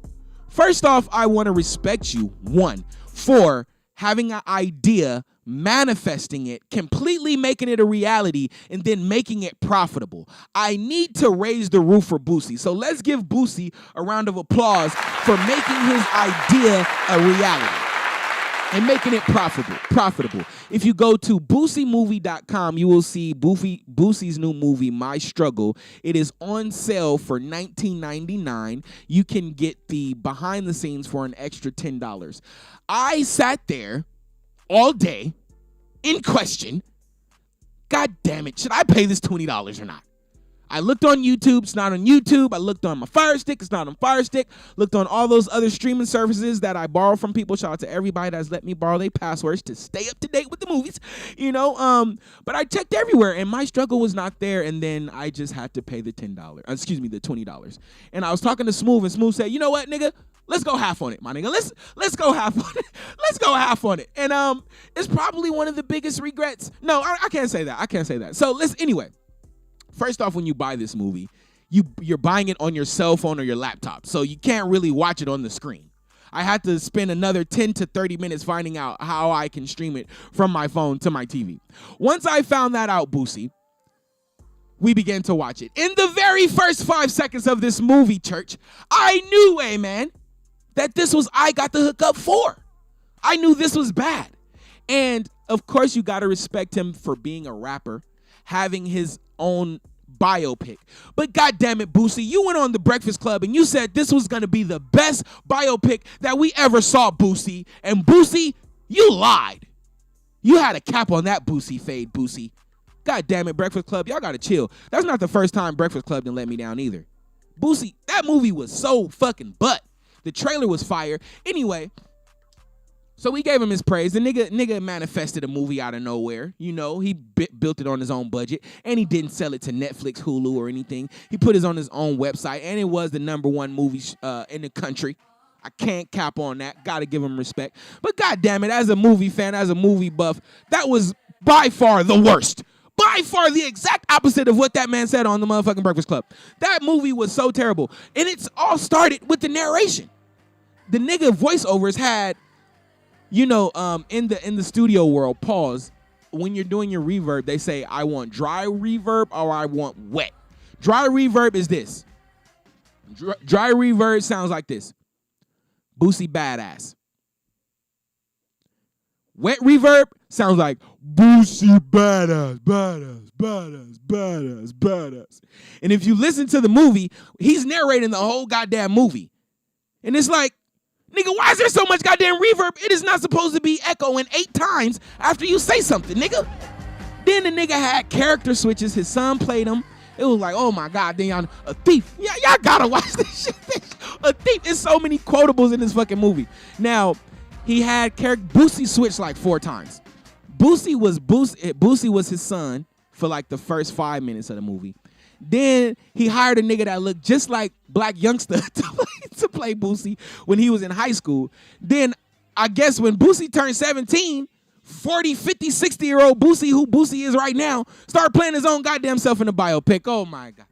First off, I want to respect you, one, for having an idea, manifesting it, completely making it a reality, and then making it profitable. I need to raise the roof for Boosie. So let's give Boosie a round of applause for making his idea a reality and making it profitable. If you go to boosiemovie.com, you will see Boosie's new movie, My Struggle. It is on sale for $19.99. You can get the behind the scenes for an extra $10. I sat there all day in question. God damn it, should I pay this $20 or not? I looked on YouTube, it's not on YouTube. I looked on my Fire Stick, it's not on Fire Stick. Looked on all those other streaming services that I borrow from people. Shout out to everybody that's let me borrow their passwords to stay up to date with the movies, But I checked everywhere and My Struggle was not there, and then I just had to pay the the $20. And I was talking to Smooth, and Smooth said, you know what, nigga? Let's go half on it, my nigga. Let's go half on it. Let's go half on it. And it's probably one of the biggest regrets. No, I can't say that. So anyway. First off, when you buy this movie, you're buying it on your cell phone or your laptop, so you can't really watch it on the screen. I had to spend another 10 to 30 minutes finding out how I can stream it from my phone to my TV. Once I found that out, Boosie, we began to watch it. In the very first 5 seconds of this movie, church, I knew, that this was I Got the Hookup 4. I knew this was bad. And of course, you got to respect him for being a rapper, having his own biopic. But goddamn it, Boosie, you went on the Breakfast Club and you said this was going to be the best biopic that we ever saw, Boosie. And Boosie, you lied. You had a cap on that Boosie fade, Boosie. God damn it, Breakfast Club, y'all got to chill. That's not the first time Breakfast Club didn't let me down either. Boosie, that movie was so fucking butt. The trailer was fire. Anyway, so we gave him his praise. The nigga manifested a movie out of nowhere. You know, he built it on his own budget, and he didn't sell it to Netflix, Hulu, or anything. He put it on his own website, and it was the #1 movie in the country. I can't cap on that. Got to give him respect. But goddamn it, as a movie fan, as a movie buff, that was by far the worst. By far the exact opposite of what that man said on the motherfucking Breakfast Club. That movie was so terrible. And it's all started with the narration. The nigga voiceovers had, you know, in the studio world, pause, when you're doing your reverb, they say, I want dry reverb or I want wet. Dry reverb is this. Dry reverb sounds like this. Boosie badass. Wet reverb sounds like Boosie badass, badass, badass, badass, badass. And if you listen to the movie, he's narrating the whole goddamn movie. And it's like, nigga, why is there so much goddamn reverb? It is not supposed to be echoing 8 times after you say something, nigga. Then the nigga had character switches. His son played him. It was like, oh my God, then y'all, a thief. Yeah, y'all gotta watch this shit. A thief. There's so many quotables in this fucking movie. Now, he had Boosie switched like 4 times. Boosie was his son for like the first 5 minutes of the movie. Then he hired a nigga that looked just like Black Youngster to play Boosie when he was in high school. Then I guess when Boosie turned 17, 40, 50, 60-year-old Boosie, who Boosie is right now, started playing his own goddamn self in the biopic. Oh my God.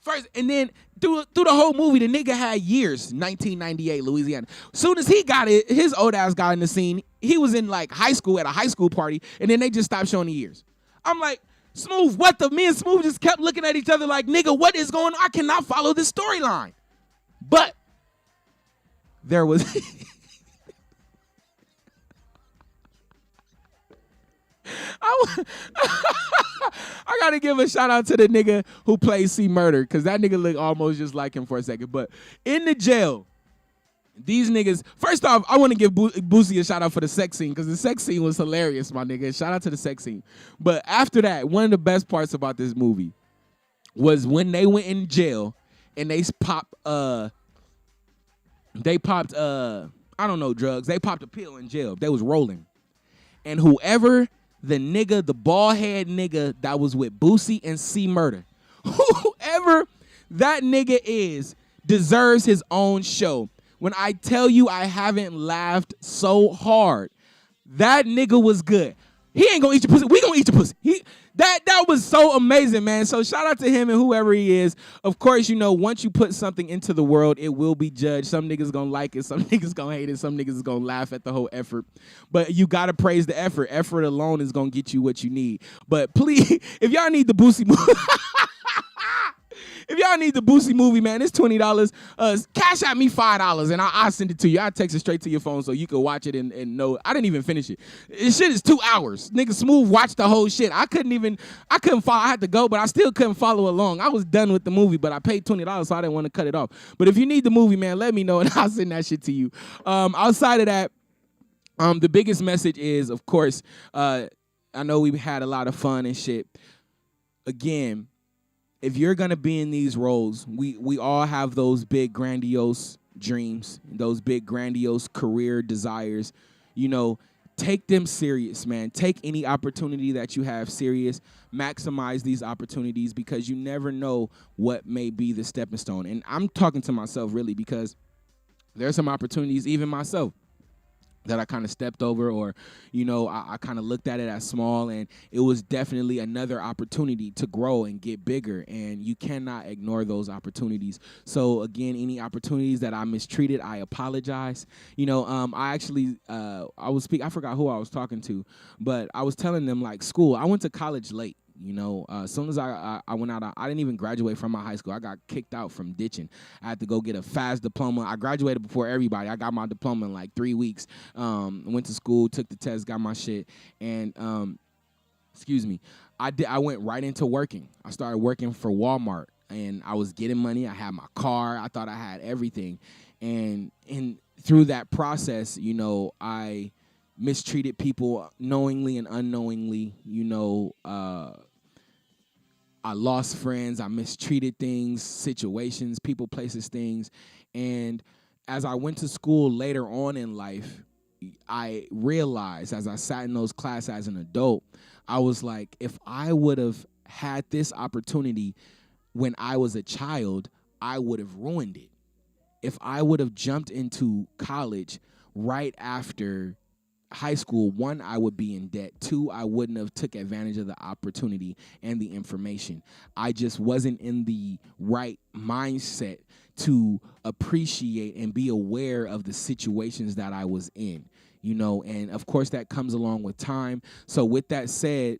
First, and then through the whole movie, the nigga had years, 1998, Louisiana. Soon as he got it, his old ass got in the scene. He was in like high school at a high school party, and then they just stopped showing the years. I'm like, Smooth, what the? Me and Smooth just kept looking at each other like, nigga, what is going on? I cannot follow this storyline. But there was... I gotta give a shout out to the nigga who plays C Murder, because that nigga looked almost just like him for a second. But in the jail, these niggas, first off, I want to give Boosie a shout out for the sex scene, because the sex scene was hilarious, my nigga. Shout out to the sex scene. But after that, one of the best parts about this movie was when they went in jail and they popped I don't know, drugs. They popped a pill in jail. They was rolling. And whoever the bald head nigga that was with Boosie and C Murder, whoever that nigga is, deserves his own show. When I tell you I haven't laughed so hard, that nigga was good. He ain't gonna eat your pussy. We gonna eat your pussy. That was so amazing, man. So shout out to him and whoever he is. Of course, you know, once you put something into the world, it will be judged. Some niggas gonna like it. Some niggas gonna hate it. Some niggas is gonna laugh at the whole effort. But you gotta praise the effort. Effort alone is gonna get you what you need. But please, if y'all need the Boosie movie, if y'all need the Boosie movie, man, it's $20. Cash at me $5 and I'll send it to you. I'll text it straight to your phone so you can watch it and know. I didn't even finish it. This shit is 2 hours. Nigga Smooth watched the whole shit. I couldn't follow. I had to go, but I still couldn't follow along. I was done with the movie, but I paid $20, so I didn't want to cut it off. But if you need the movie, man, let me know and I'll send that shit to you. Outside of that, the biggest message is, of course, I know we had a lot of fun and shit. Again, if you're going to be in these roles, we all have those big grandiose dreams, those big grandiose career desires. You know, take them serious, man. Take any opportunity that you have serious. Maximize these opportunities, because you never know what may be the stepping stone. And I'm talking to myself really, because there's some opportunities, even myself, that I kind of stepped over, or, you know, I kind of looked at it as small, and it was definitely another opportunity to grow and get bigger, and you cannot ignore those opportunities. So again, any opportunities that I mistreated, I apologize. You know, I actually, I forgot who I was talking to, but I was telling them, like, school, I went to college late. You know, as soon as I went out, I didn't even graduate from my high school. I got kicked out from ditching. I had to go get a fast diploma. I graduated before everybody. I got my diploma in like 3 weeks. Went to school, took the test, got my shit, and I went right into working. I started working for Walmart, and I was getting money. I had my car. I thought I had everything, and through that process, you know, I mistreated people knowingly and unknowingly. You know, I lost friends. I mistreated things, situations, people, places, things. And as I went to school later on in life, I realized as I sat in those classes as an adult, I was like, if I would have had this opportunity when I was a child, I would have ruined it. If I would have jumped into college right after high school, 1, I would be in debt. 2, I wouldn't have took advantage of the opportunity and the information. I just wasn't in the right mindset to appreciate and be aware of the situations that I was in, you know, and of course that comes along with time. So with that said,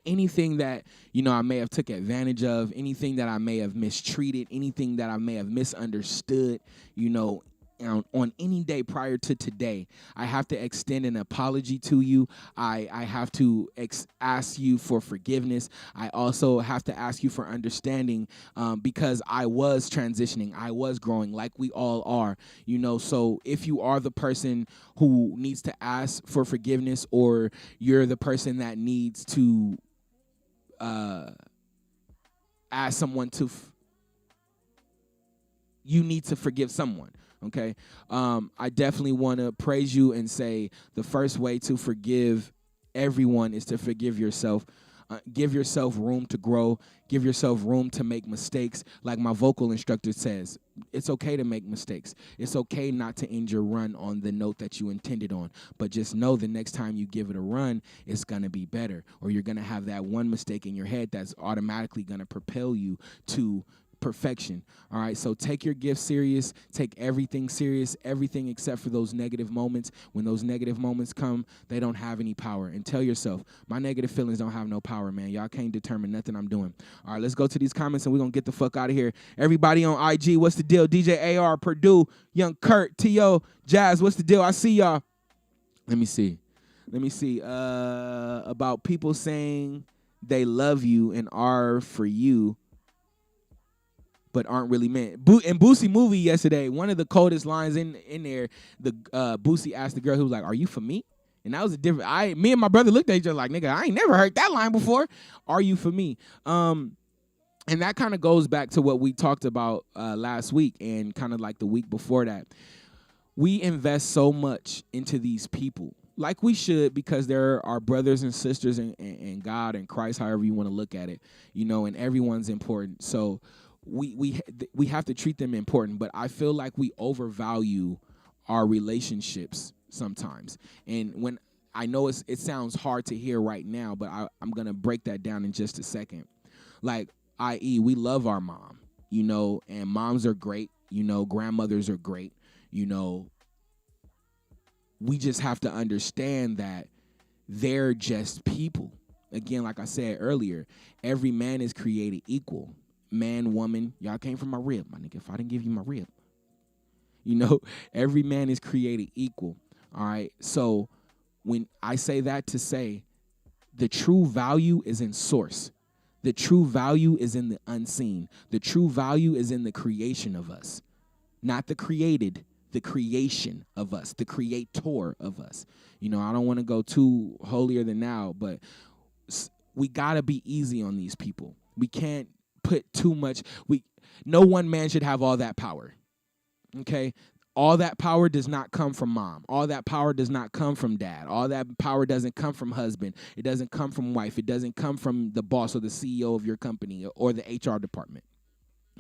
anything that, you know, I may have took advantage of, anything that I may have mistreated, anything that I may have misunderstood, you know, on any day prior to today, I have to extend an apology to you. I have to ask you for forgiveness. I also have to ask you for understanding because I was transitioning. I was growing like we all are, you know. So if you are the person who needs to ask for forgiveness, or you're the person that needs to ask someone to, you need to forgive someone. Okay, I definitely want to praise you and say the first way to forgive everyone is to forgive yourself. Give yourself room to grow. Give yourself room to make mistakes. Like my vocal instructor says, it's okay to make mistakes. It's okay not to end your run on the note that you intended on. But just know the next time you give it a run, it's going to be better. Or you're going to have that one mistake in your head that's automatically going to propel you to perfection. All right, so take your gift serious. Take everything serious, everything except for those negative moments. When those negative moments come, they don't have any power. And tell yourself, my negative feelings don't have no power, man. Y'all can't determine nothing I'm doing. All right, let's go to these comments and we're going to get the fuck out of here. Everybody on IG, what's the deal? DJ AR, Purdue, Young Kurt, T.O., Jazz, what's the deal? I see y'all. Let me see. About people saying they love you and are for you, but aren't really meant. In Boosie movie yesterday, one of the coldest lines in there, the Boosie asked the girl, who was like, "Are you for me?" And that was a different. Me and my brother looked at each other like, "Nigga, I ain't never heard that line before. Are you for me?" And that kind of goes back to what we talked about last week and kind of like the week before that. We invest so much into these people, like we should, because they're our brothers and sisters in God and Christ, however you want to look at it, you know, and everyone's important. So we have to treat them important, but I feel like we overvalue our relationships sometimes. And when I know it sounds hard to hear right now, but I'm going to break that down in just a second. Like, i.e., we love our mom, you know, and moms are great, you know, grandmothers are great, you know. We just have to understand that they're just people. Again, like I said earlier, every man is created equal. Man, woman, y'all came from my rib, my nigga. If I didn't give you my rib, you know, every man is created equal. All right. So when I say that to say the true value is in source, the true value is in the unseen, the true value is in the creation of us, not the created, the creation of us, the creator of us. You know, I don't want to go too holier than thou, but we got to be easy on these people. We can't put too much. No one man should have all that power. Okay? All that power does not come from mom. All that power does not come from dad. All that power doesn't come from husband. It doesn't come from wife. It doesn't come from the boss or the CEO of your company or the HR department.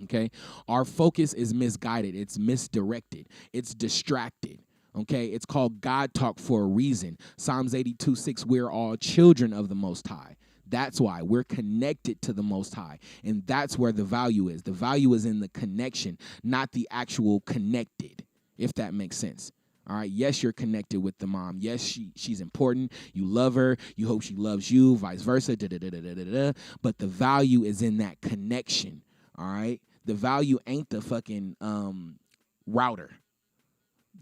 Okay? Our focus is misguided. It's misdirected. It's distracted. Okay? It's called God talk for a reason. Psalms 82:6, we're all children of the Most High. That's why we're connected to the Most High. And that's where the value is. The value is in the connection, not the actual connected, if that makes sense. All right. Yes, you're connected with the mom. Yes, she's important. You love her. You hope she loves you, vice versa. But the value is in that connection. All right. The value ain't the fucking router.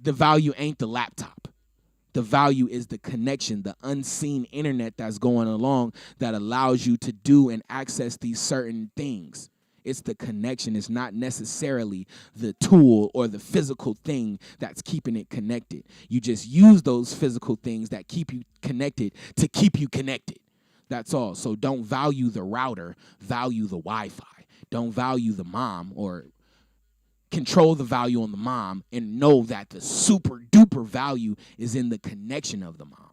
The value ain't the laptop. The value is the connection, the unseen internet that's going along that allows you to do and access these certain things. It's the connection. It's not necessarily the tool or the physical thing that's keeping it connected. You just use those physical things that keep you connected to keep you connected. That's all. So don't value the router, value the Wi-Fi. Don't value the mom or control the value on the mom and know that the super duper value is in the connection of the mom.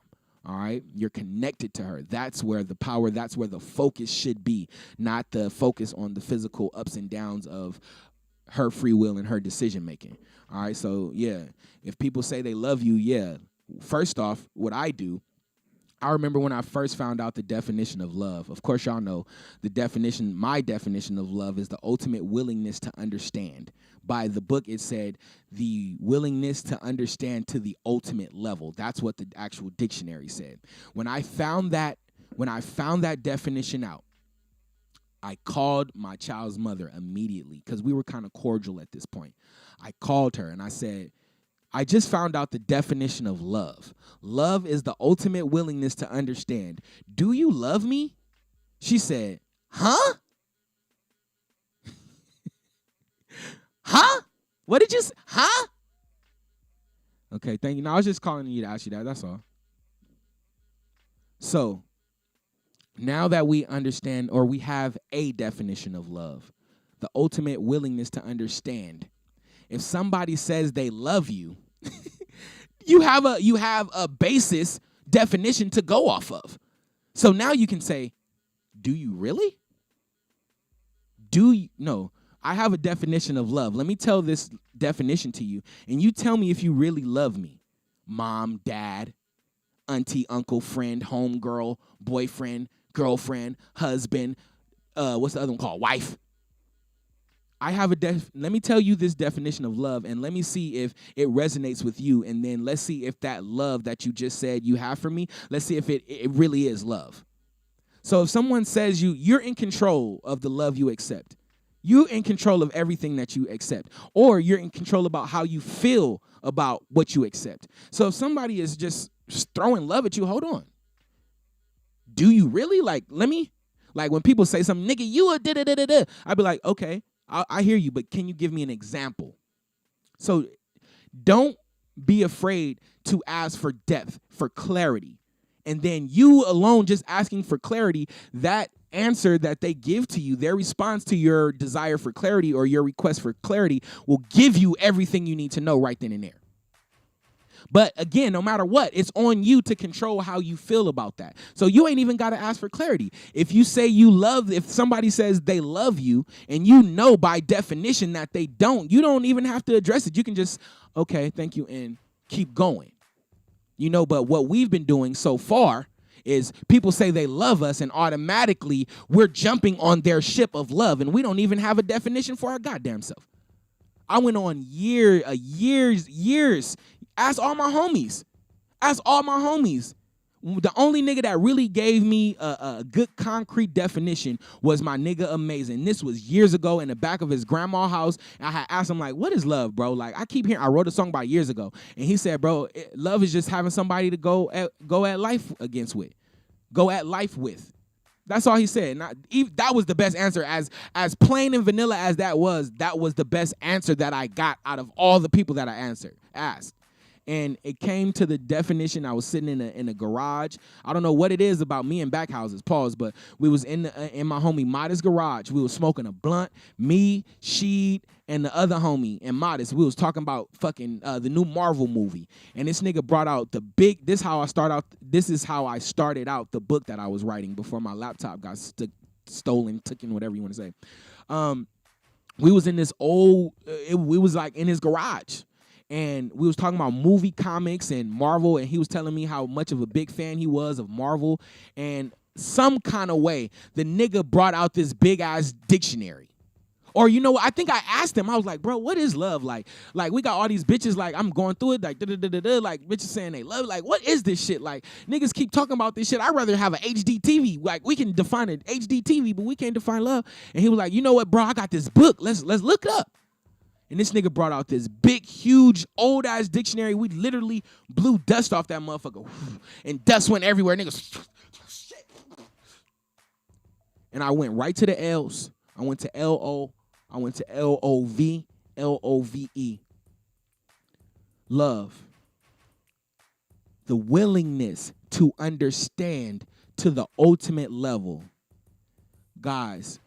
All right, you're connected to her. That's where the power, that's where the focus should be, not the focus on the physical ups and downs of her free will and her decision making. All right, so yeah, if people say they love you, yeah, first off, what I do, I remember when I first found out the definition of love. Of course, y'all know the definition, my definition of love is the ultimate willingness to understand. By the book, it said the willingness to understand to the ultimate level. That's what the actual dictionary said. When I found that definition out, I called my child's mother immediately because we were kind of cordial at this point. I called her and I said, I just found out the definition of love. Love is the ultimate willingness to understand. Do you love me? She said, huh? Huh? What did you say? Huh? Okay, thank you. No, I was just calling you to ask you that. That's all. So, now that we understand or we have a definition of love, the ultimate willingness to understand. If somebody says they love you, you have a basis definition to go off of. So now you can say, do you really? No, I have a definition of love. Let me tell this definition to you, and you tell me if you really love me. Mom, dad, auntie, uncle, friend, homegirl, boyfriend, girlfriend, husband, what's the other one called? Wife. I have let me tell you this definition of love, and let me see if it resonates with you, and then let's see if that love that you just said you have for me, let's see if it really is love. So if someone says you're in control of the love you accept, you're in control of everything that you accept, or you're in control about how you feel about what you accept. So if somebody is just throwing love at you, hold on. Do you really? Like when people say something, nigga, you a da-da-da-da-da, I'd be like, okay, I hear you, but can you give me an example? So don't be afraid to ask for depth, for clarity. And then you alone just asking for clarity, that answer that they give to you, their response to your desire for clarity or your request for clarity will give you everything you need to know right then and there. But again, no matter what, it's on you to control how you feel about that. So you ain't even got to ask for clarity. If you say if somebody says they love you and you know by definition that they don't, you don't even have to address it. You can just, okay, thank you, and keep going. But what we've been doing so far is people say they love us and automatically we're jumping on their ship of love and we don't even have a definition for our goddamn self. I went on years. Ask all my homies. The only nigga that really gave me a good concrete definition was my nigga Amazing. This was years ago in the back of his grandma's house. I had asked him, like, what is love, bro? Like, I wrote a song about years ago. And he said, bro, love is just having somebody to go at life with. That's all he said. That was the best answer. As plain and vanilla as that was the best answer that I got out of all the people that I asked. And it came to the definition. I was sitting in a garage. I don't know what it is about me and back houses, pause, but we was in my homie Modest garage. We was smoking a blunt, me, Sheed, and the other homie and Modest. We was talking about fucking the new Marvel movie. And this nigga brought out this is how I started out the book that I was writing before my laptop got stolen, taken, whatever you want to say. We was in this we was like in his garage. And we was talking about movie comics and Marvel, and he was telling me how much of a big fan he was of Marvel. And some kind of way, the nigga brought out this big-ass dictionary Or you know what? I think I asked him. I was like, bro, what is love like? Like we got all these bitches. Like I'm going through it. Like like bitches saying they love. Like what is this shit? Like niggas keep talking about this shit. I'd rather have an HD TV. Like we can define an HD TV, but we can't define love. And he was like, you know what, bro? I got this book. Let's look it up. And this nigga brought out this big, huge, old-ass dictionary. We literally blew dust off that motherfucker. And dust went everywhere. Niggas, shit. And I went right to the L's. I went to L-O. I went to L-O-V, L-O-V-E. Love. The willingness to understand to the ultimate level. Guys,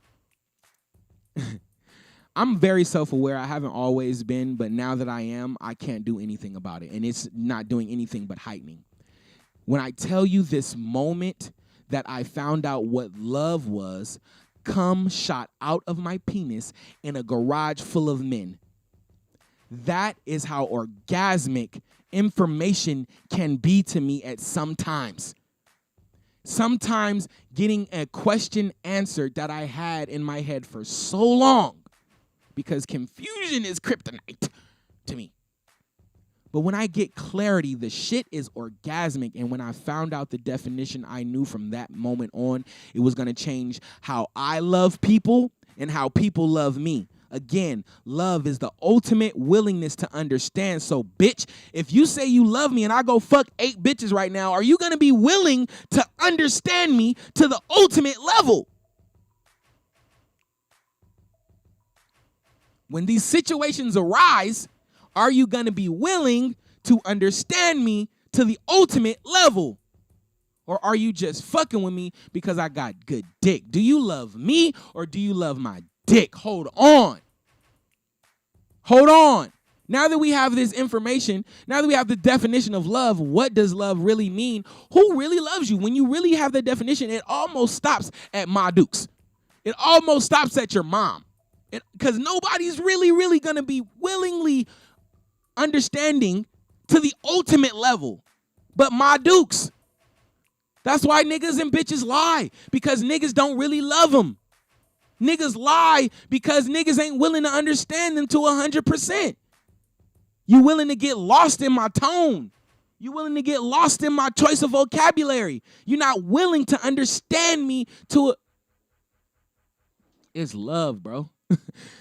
I'm very self-aware. I haven't always been, but now that I am, I can't do anything about it. And it's not doing anything but heightening. When I tell you this moment that I found out what love was, cum shot out of my penis in a garage full of men. That is how orgasmic information can be to me at some times. Sometimes getting a question answered that I had in my head for so long, because confusion is kryptonite to me. But when I get clarity, the shit is orgasmic. And when I found out the definition, I knew from that moment on, it was going to change how I love people and how people love me. Again, love is the ultimate willingness to understand. So, bitch, if you say you love me and I go fuck 8 bitches right now, are you going to be willing to understand me to the ultimate level? When these situations arise, are you going to be willing to understand me to the ultimate level? Or are you just fucking with me because I got good dick? Do you love me or do you love my dick? Hold on. Hold on. Now that we have this information, now that we have the definition of love, what does love really mean? Who really loves you? When you really have the definition, it almost stops at Ma Dukes. It almost stops at your mom. Because nobody's really going to be willingly understanding to the ultimate level. But Ma Dukes. That's why niggas and bitches lie. Because niggas don't really love them. Niggas lie because niggas ain't willing to understand them to 100%. You willing to get lost in my tone. You willing to get lost in my choice of vocabulary. You're not willing to understand me to It's love, bro.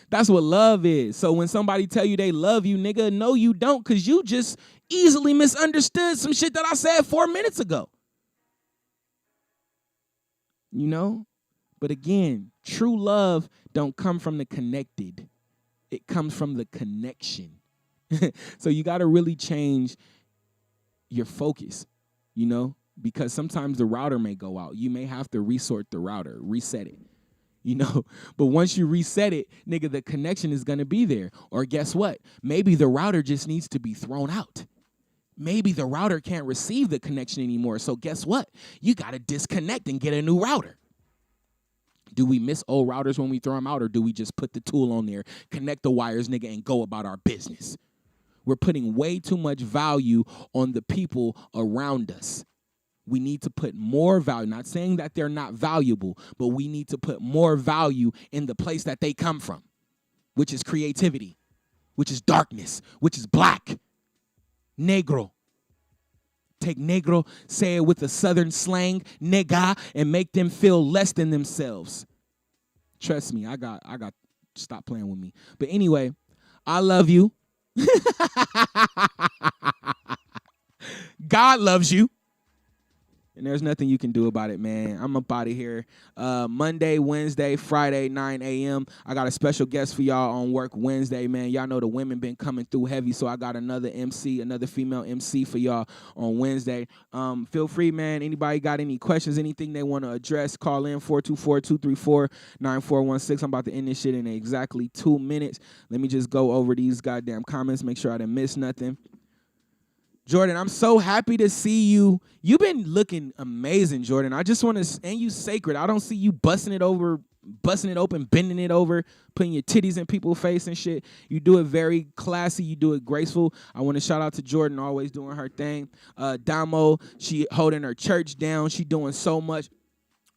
That's what love is. So when somebody tell you they love you, nigga, no, you don't, because you just easily misunderstood some shit that I said 4 minutes ago. You know? But again, true love don't come from the connected. It comes from the connection. So you got to really change your focus, you know? Because sometimes the router may go out. You may have to resort the router, reset it. You know, but once you reset it, nigga, the connection is going to be there. Or guess what? Maybe the router just needs to be thrown out. Maybe the router can't receive the connection anymore. So guess what? You got to disconnect and get a new router. Do we miss old routers when we throw them out, or do we just put the tool on there, connect the wires, nigga, and go about our business? We're putting way too much value on the people around us. We need to put more value, not saying that they're not valuable, but we need to put more value in the place that they come from, which is creativity, which is darkness, which is black, negro. Take negro, say it with a southern slang, nigga, and make them feel less than themselves. Trust me, I got, stop playing with me. But anyway, I love you. God loves you. And there's nothing you can do about it, man. I'm up out of here. Monday, Wednesday, Friday, 9 a.m. I got a special guest for y'all on work Wednesday, man. Y'all know the women been coming through heavy, so I got another MC, another female MC for y'all on Wednesday. Feel free, man. Anybody got any questions, anything they want to address, call in 424-234-9416. I'm about to end this shit in exactly 2 minutes. Let me just go over these goddamn comments, make sure I didn't miss nothing. Jordan, I'm so happy to see you. You've been looking amazing, Jordan. I just want to, and you sacred. I don't see you busting it open, bending it over, putting your titties in people's face and shit. You do it very classy. You do it graceful. I want to shout out to Jordan, always doing her thing. Damo, she holding her church down. She doing so much.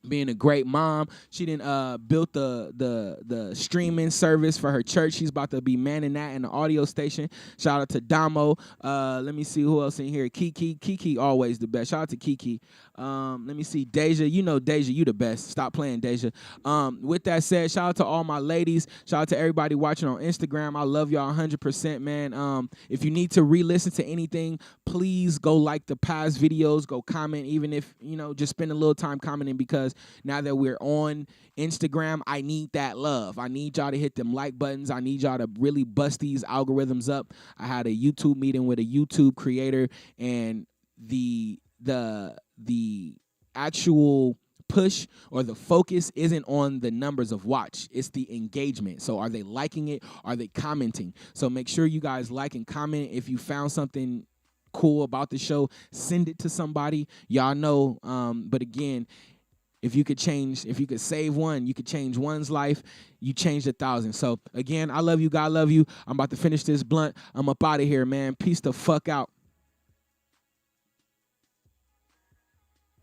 being a great mom. She didn't built the streaming service for her church. She's about to be manning that in the audio station. Shout out to Damo. Let me see who else in here. Kiki always the best. Shout out to Kiki. Let me see Deja. You know Deja, you the best. Stop playing, Deja. With that said, shout out to all my ladies. Shout out to everybody watching on Instagram. I love y'all 100%, man. If you need to re-listen to anything, please go like the past videos. Go comment, even if, just spend a little time commenting, because now that we're on Instagram, I need that love. I need y'all to hit them like buttons. I need y'all to really bust these algorithms up. I had a YouTube meeting with a YouTube creator, and the actual push or the focus isn't on the numbers of watch. It's the engagement. So are they liking it? Are they commenting? So make sure you guys like and comment. If you found something cool about the show, send it to somebody. Y'all know. But again, if you could save one, you could change one's life, you changed 1,000. So again, I love you, God love you. I'm about to finish this blunt. I'm up out of here, man. Peace the fuck out.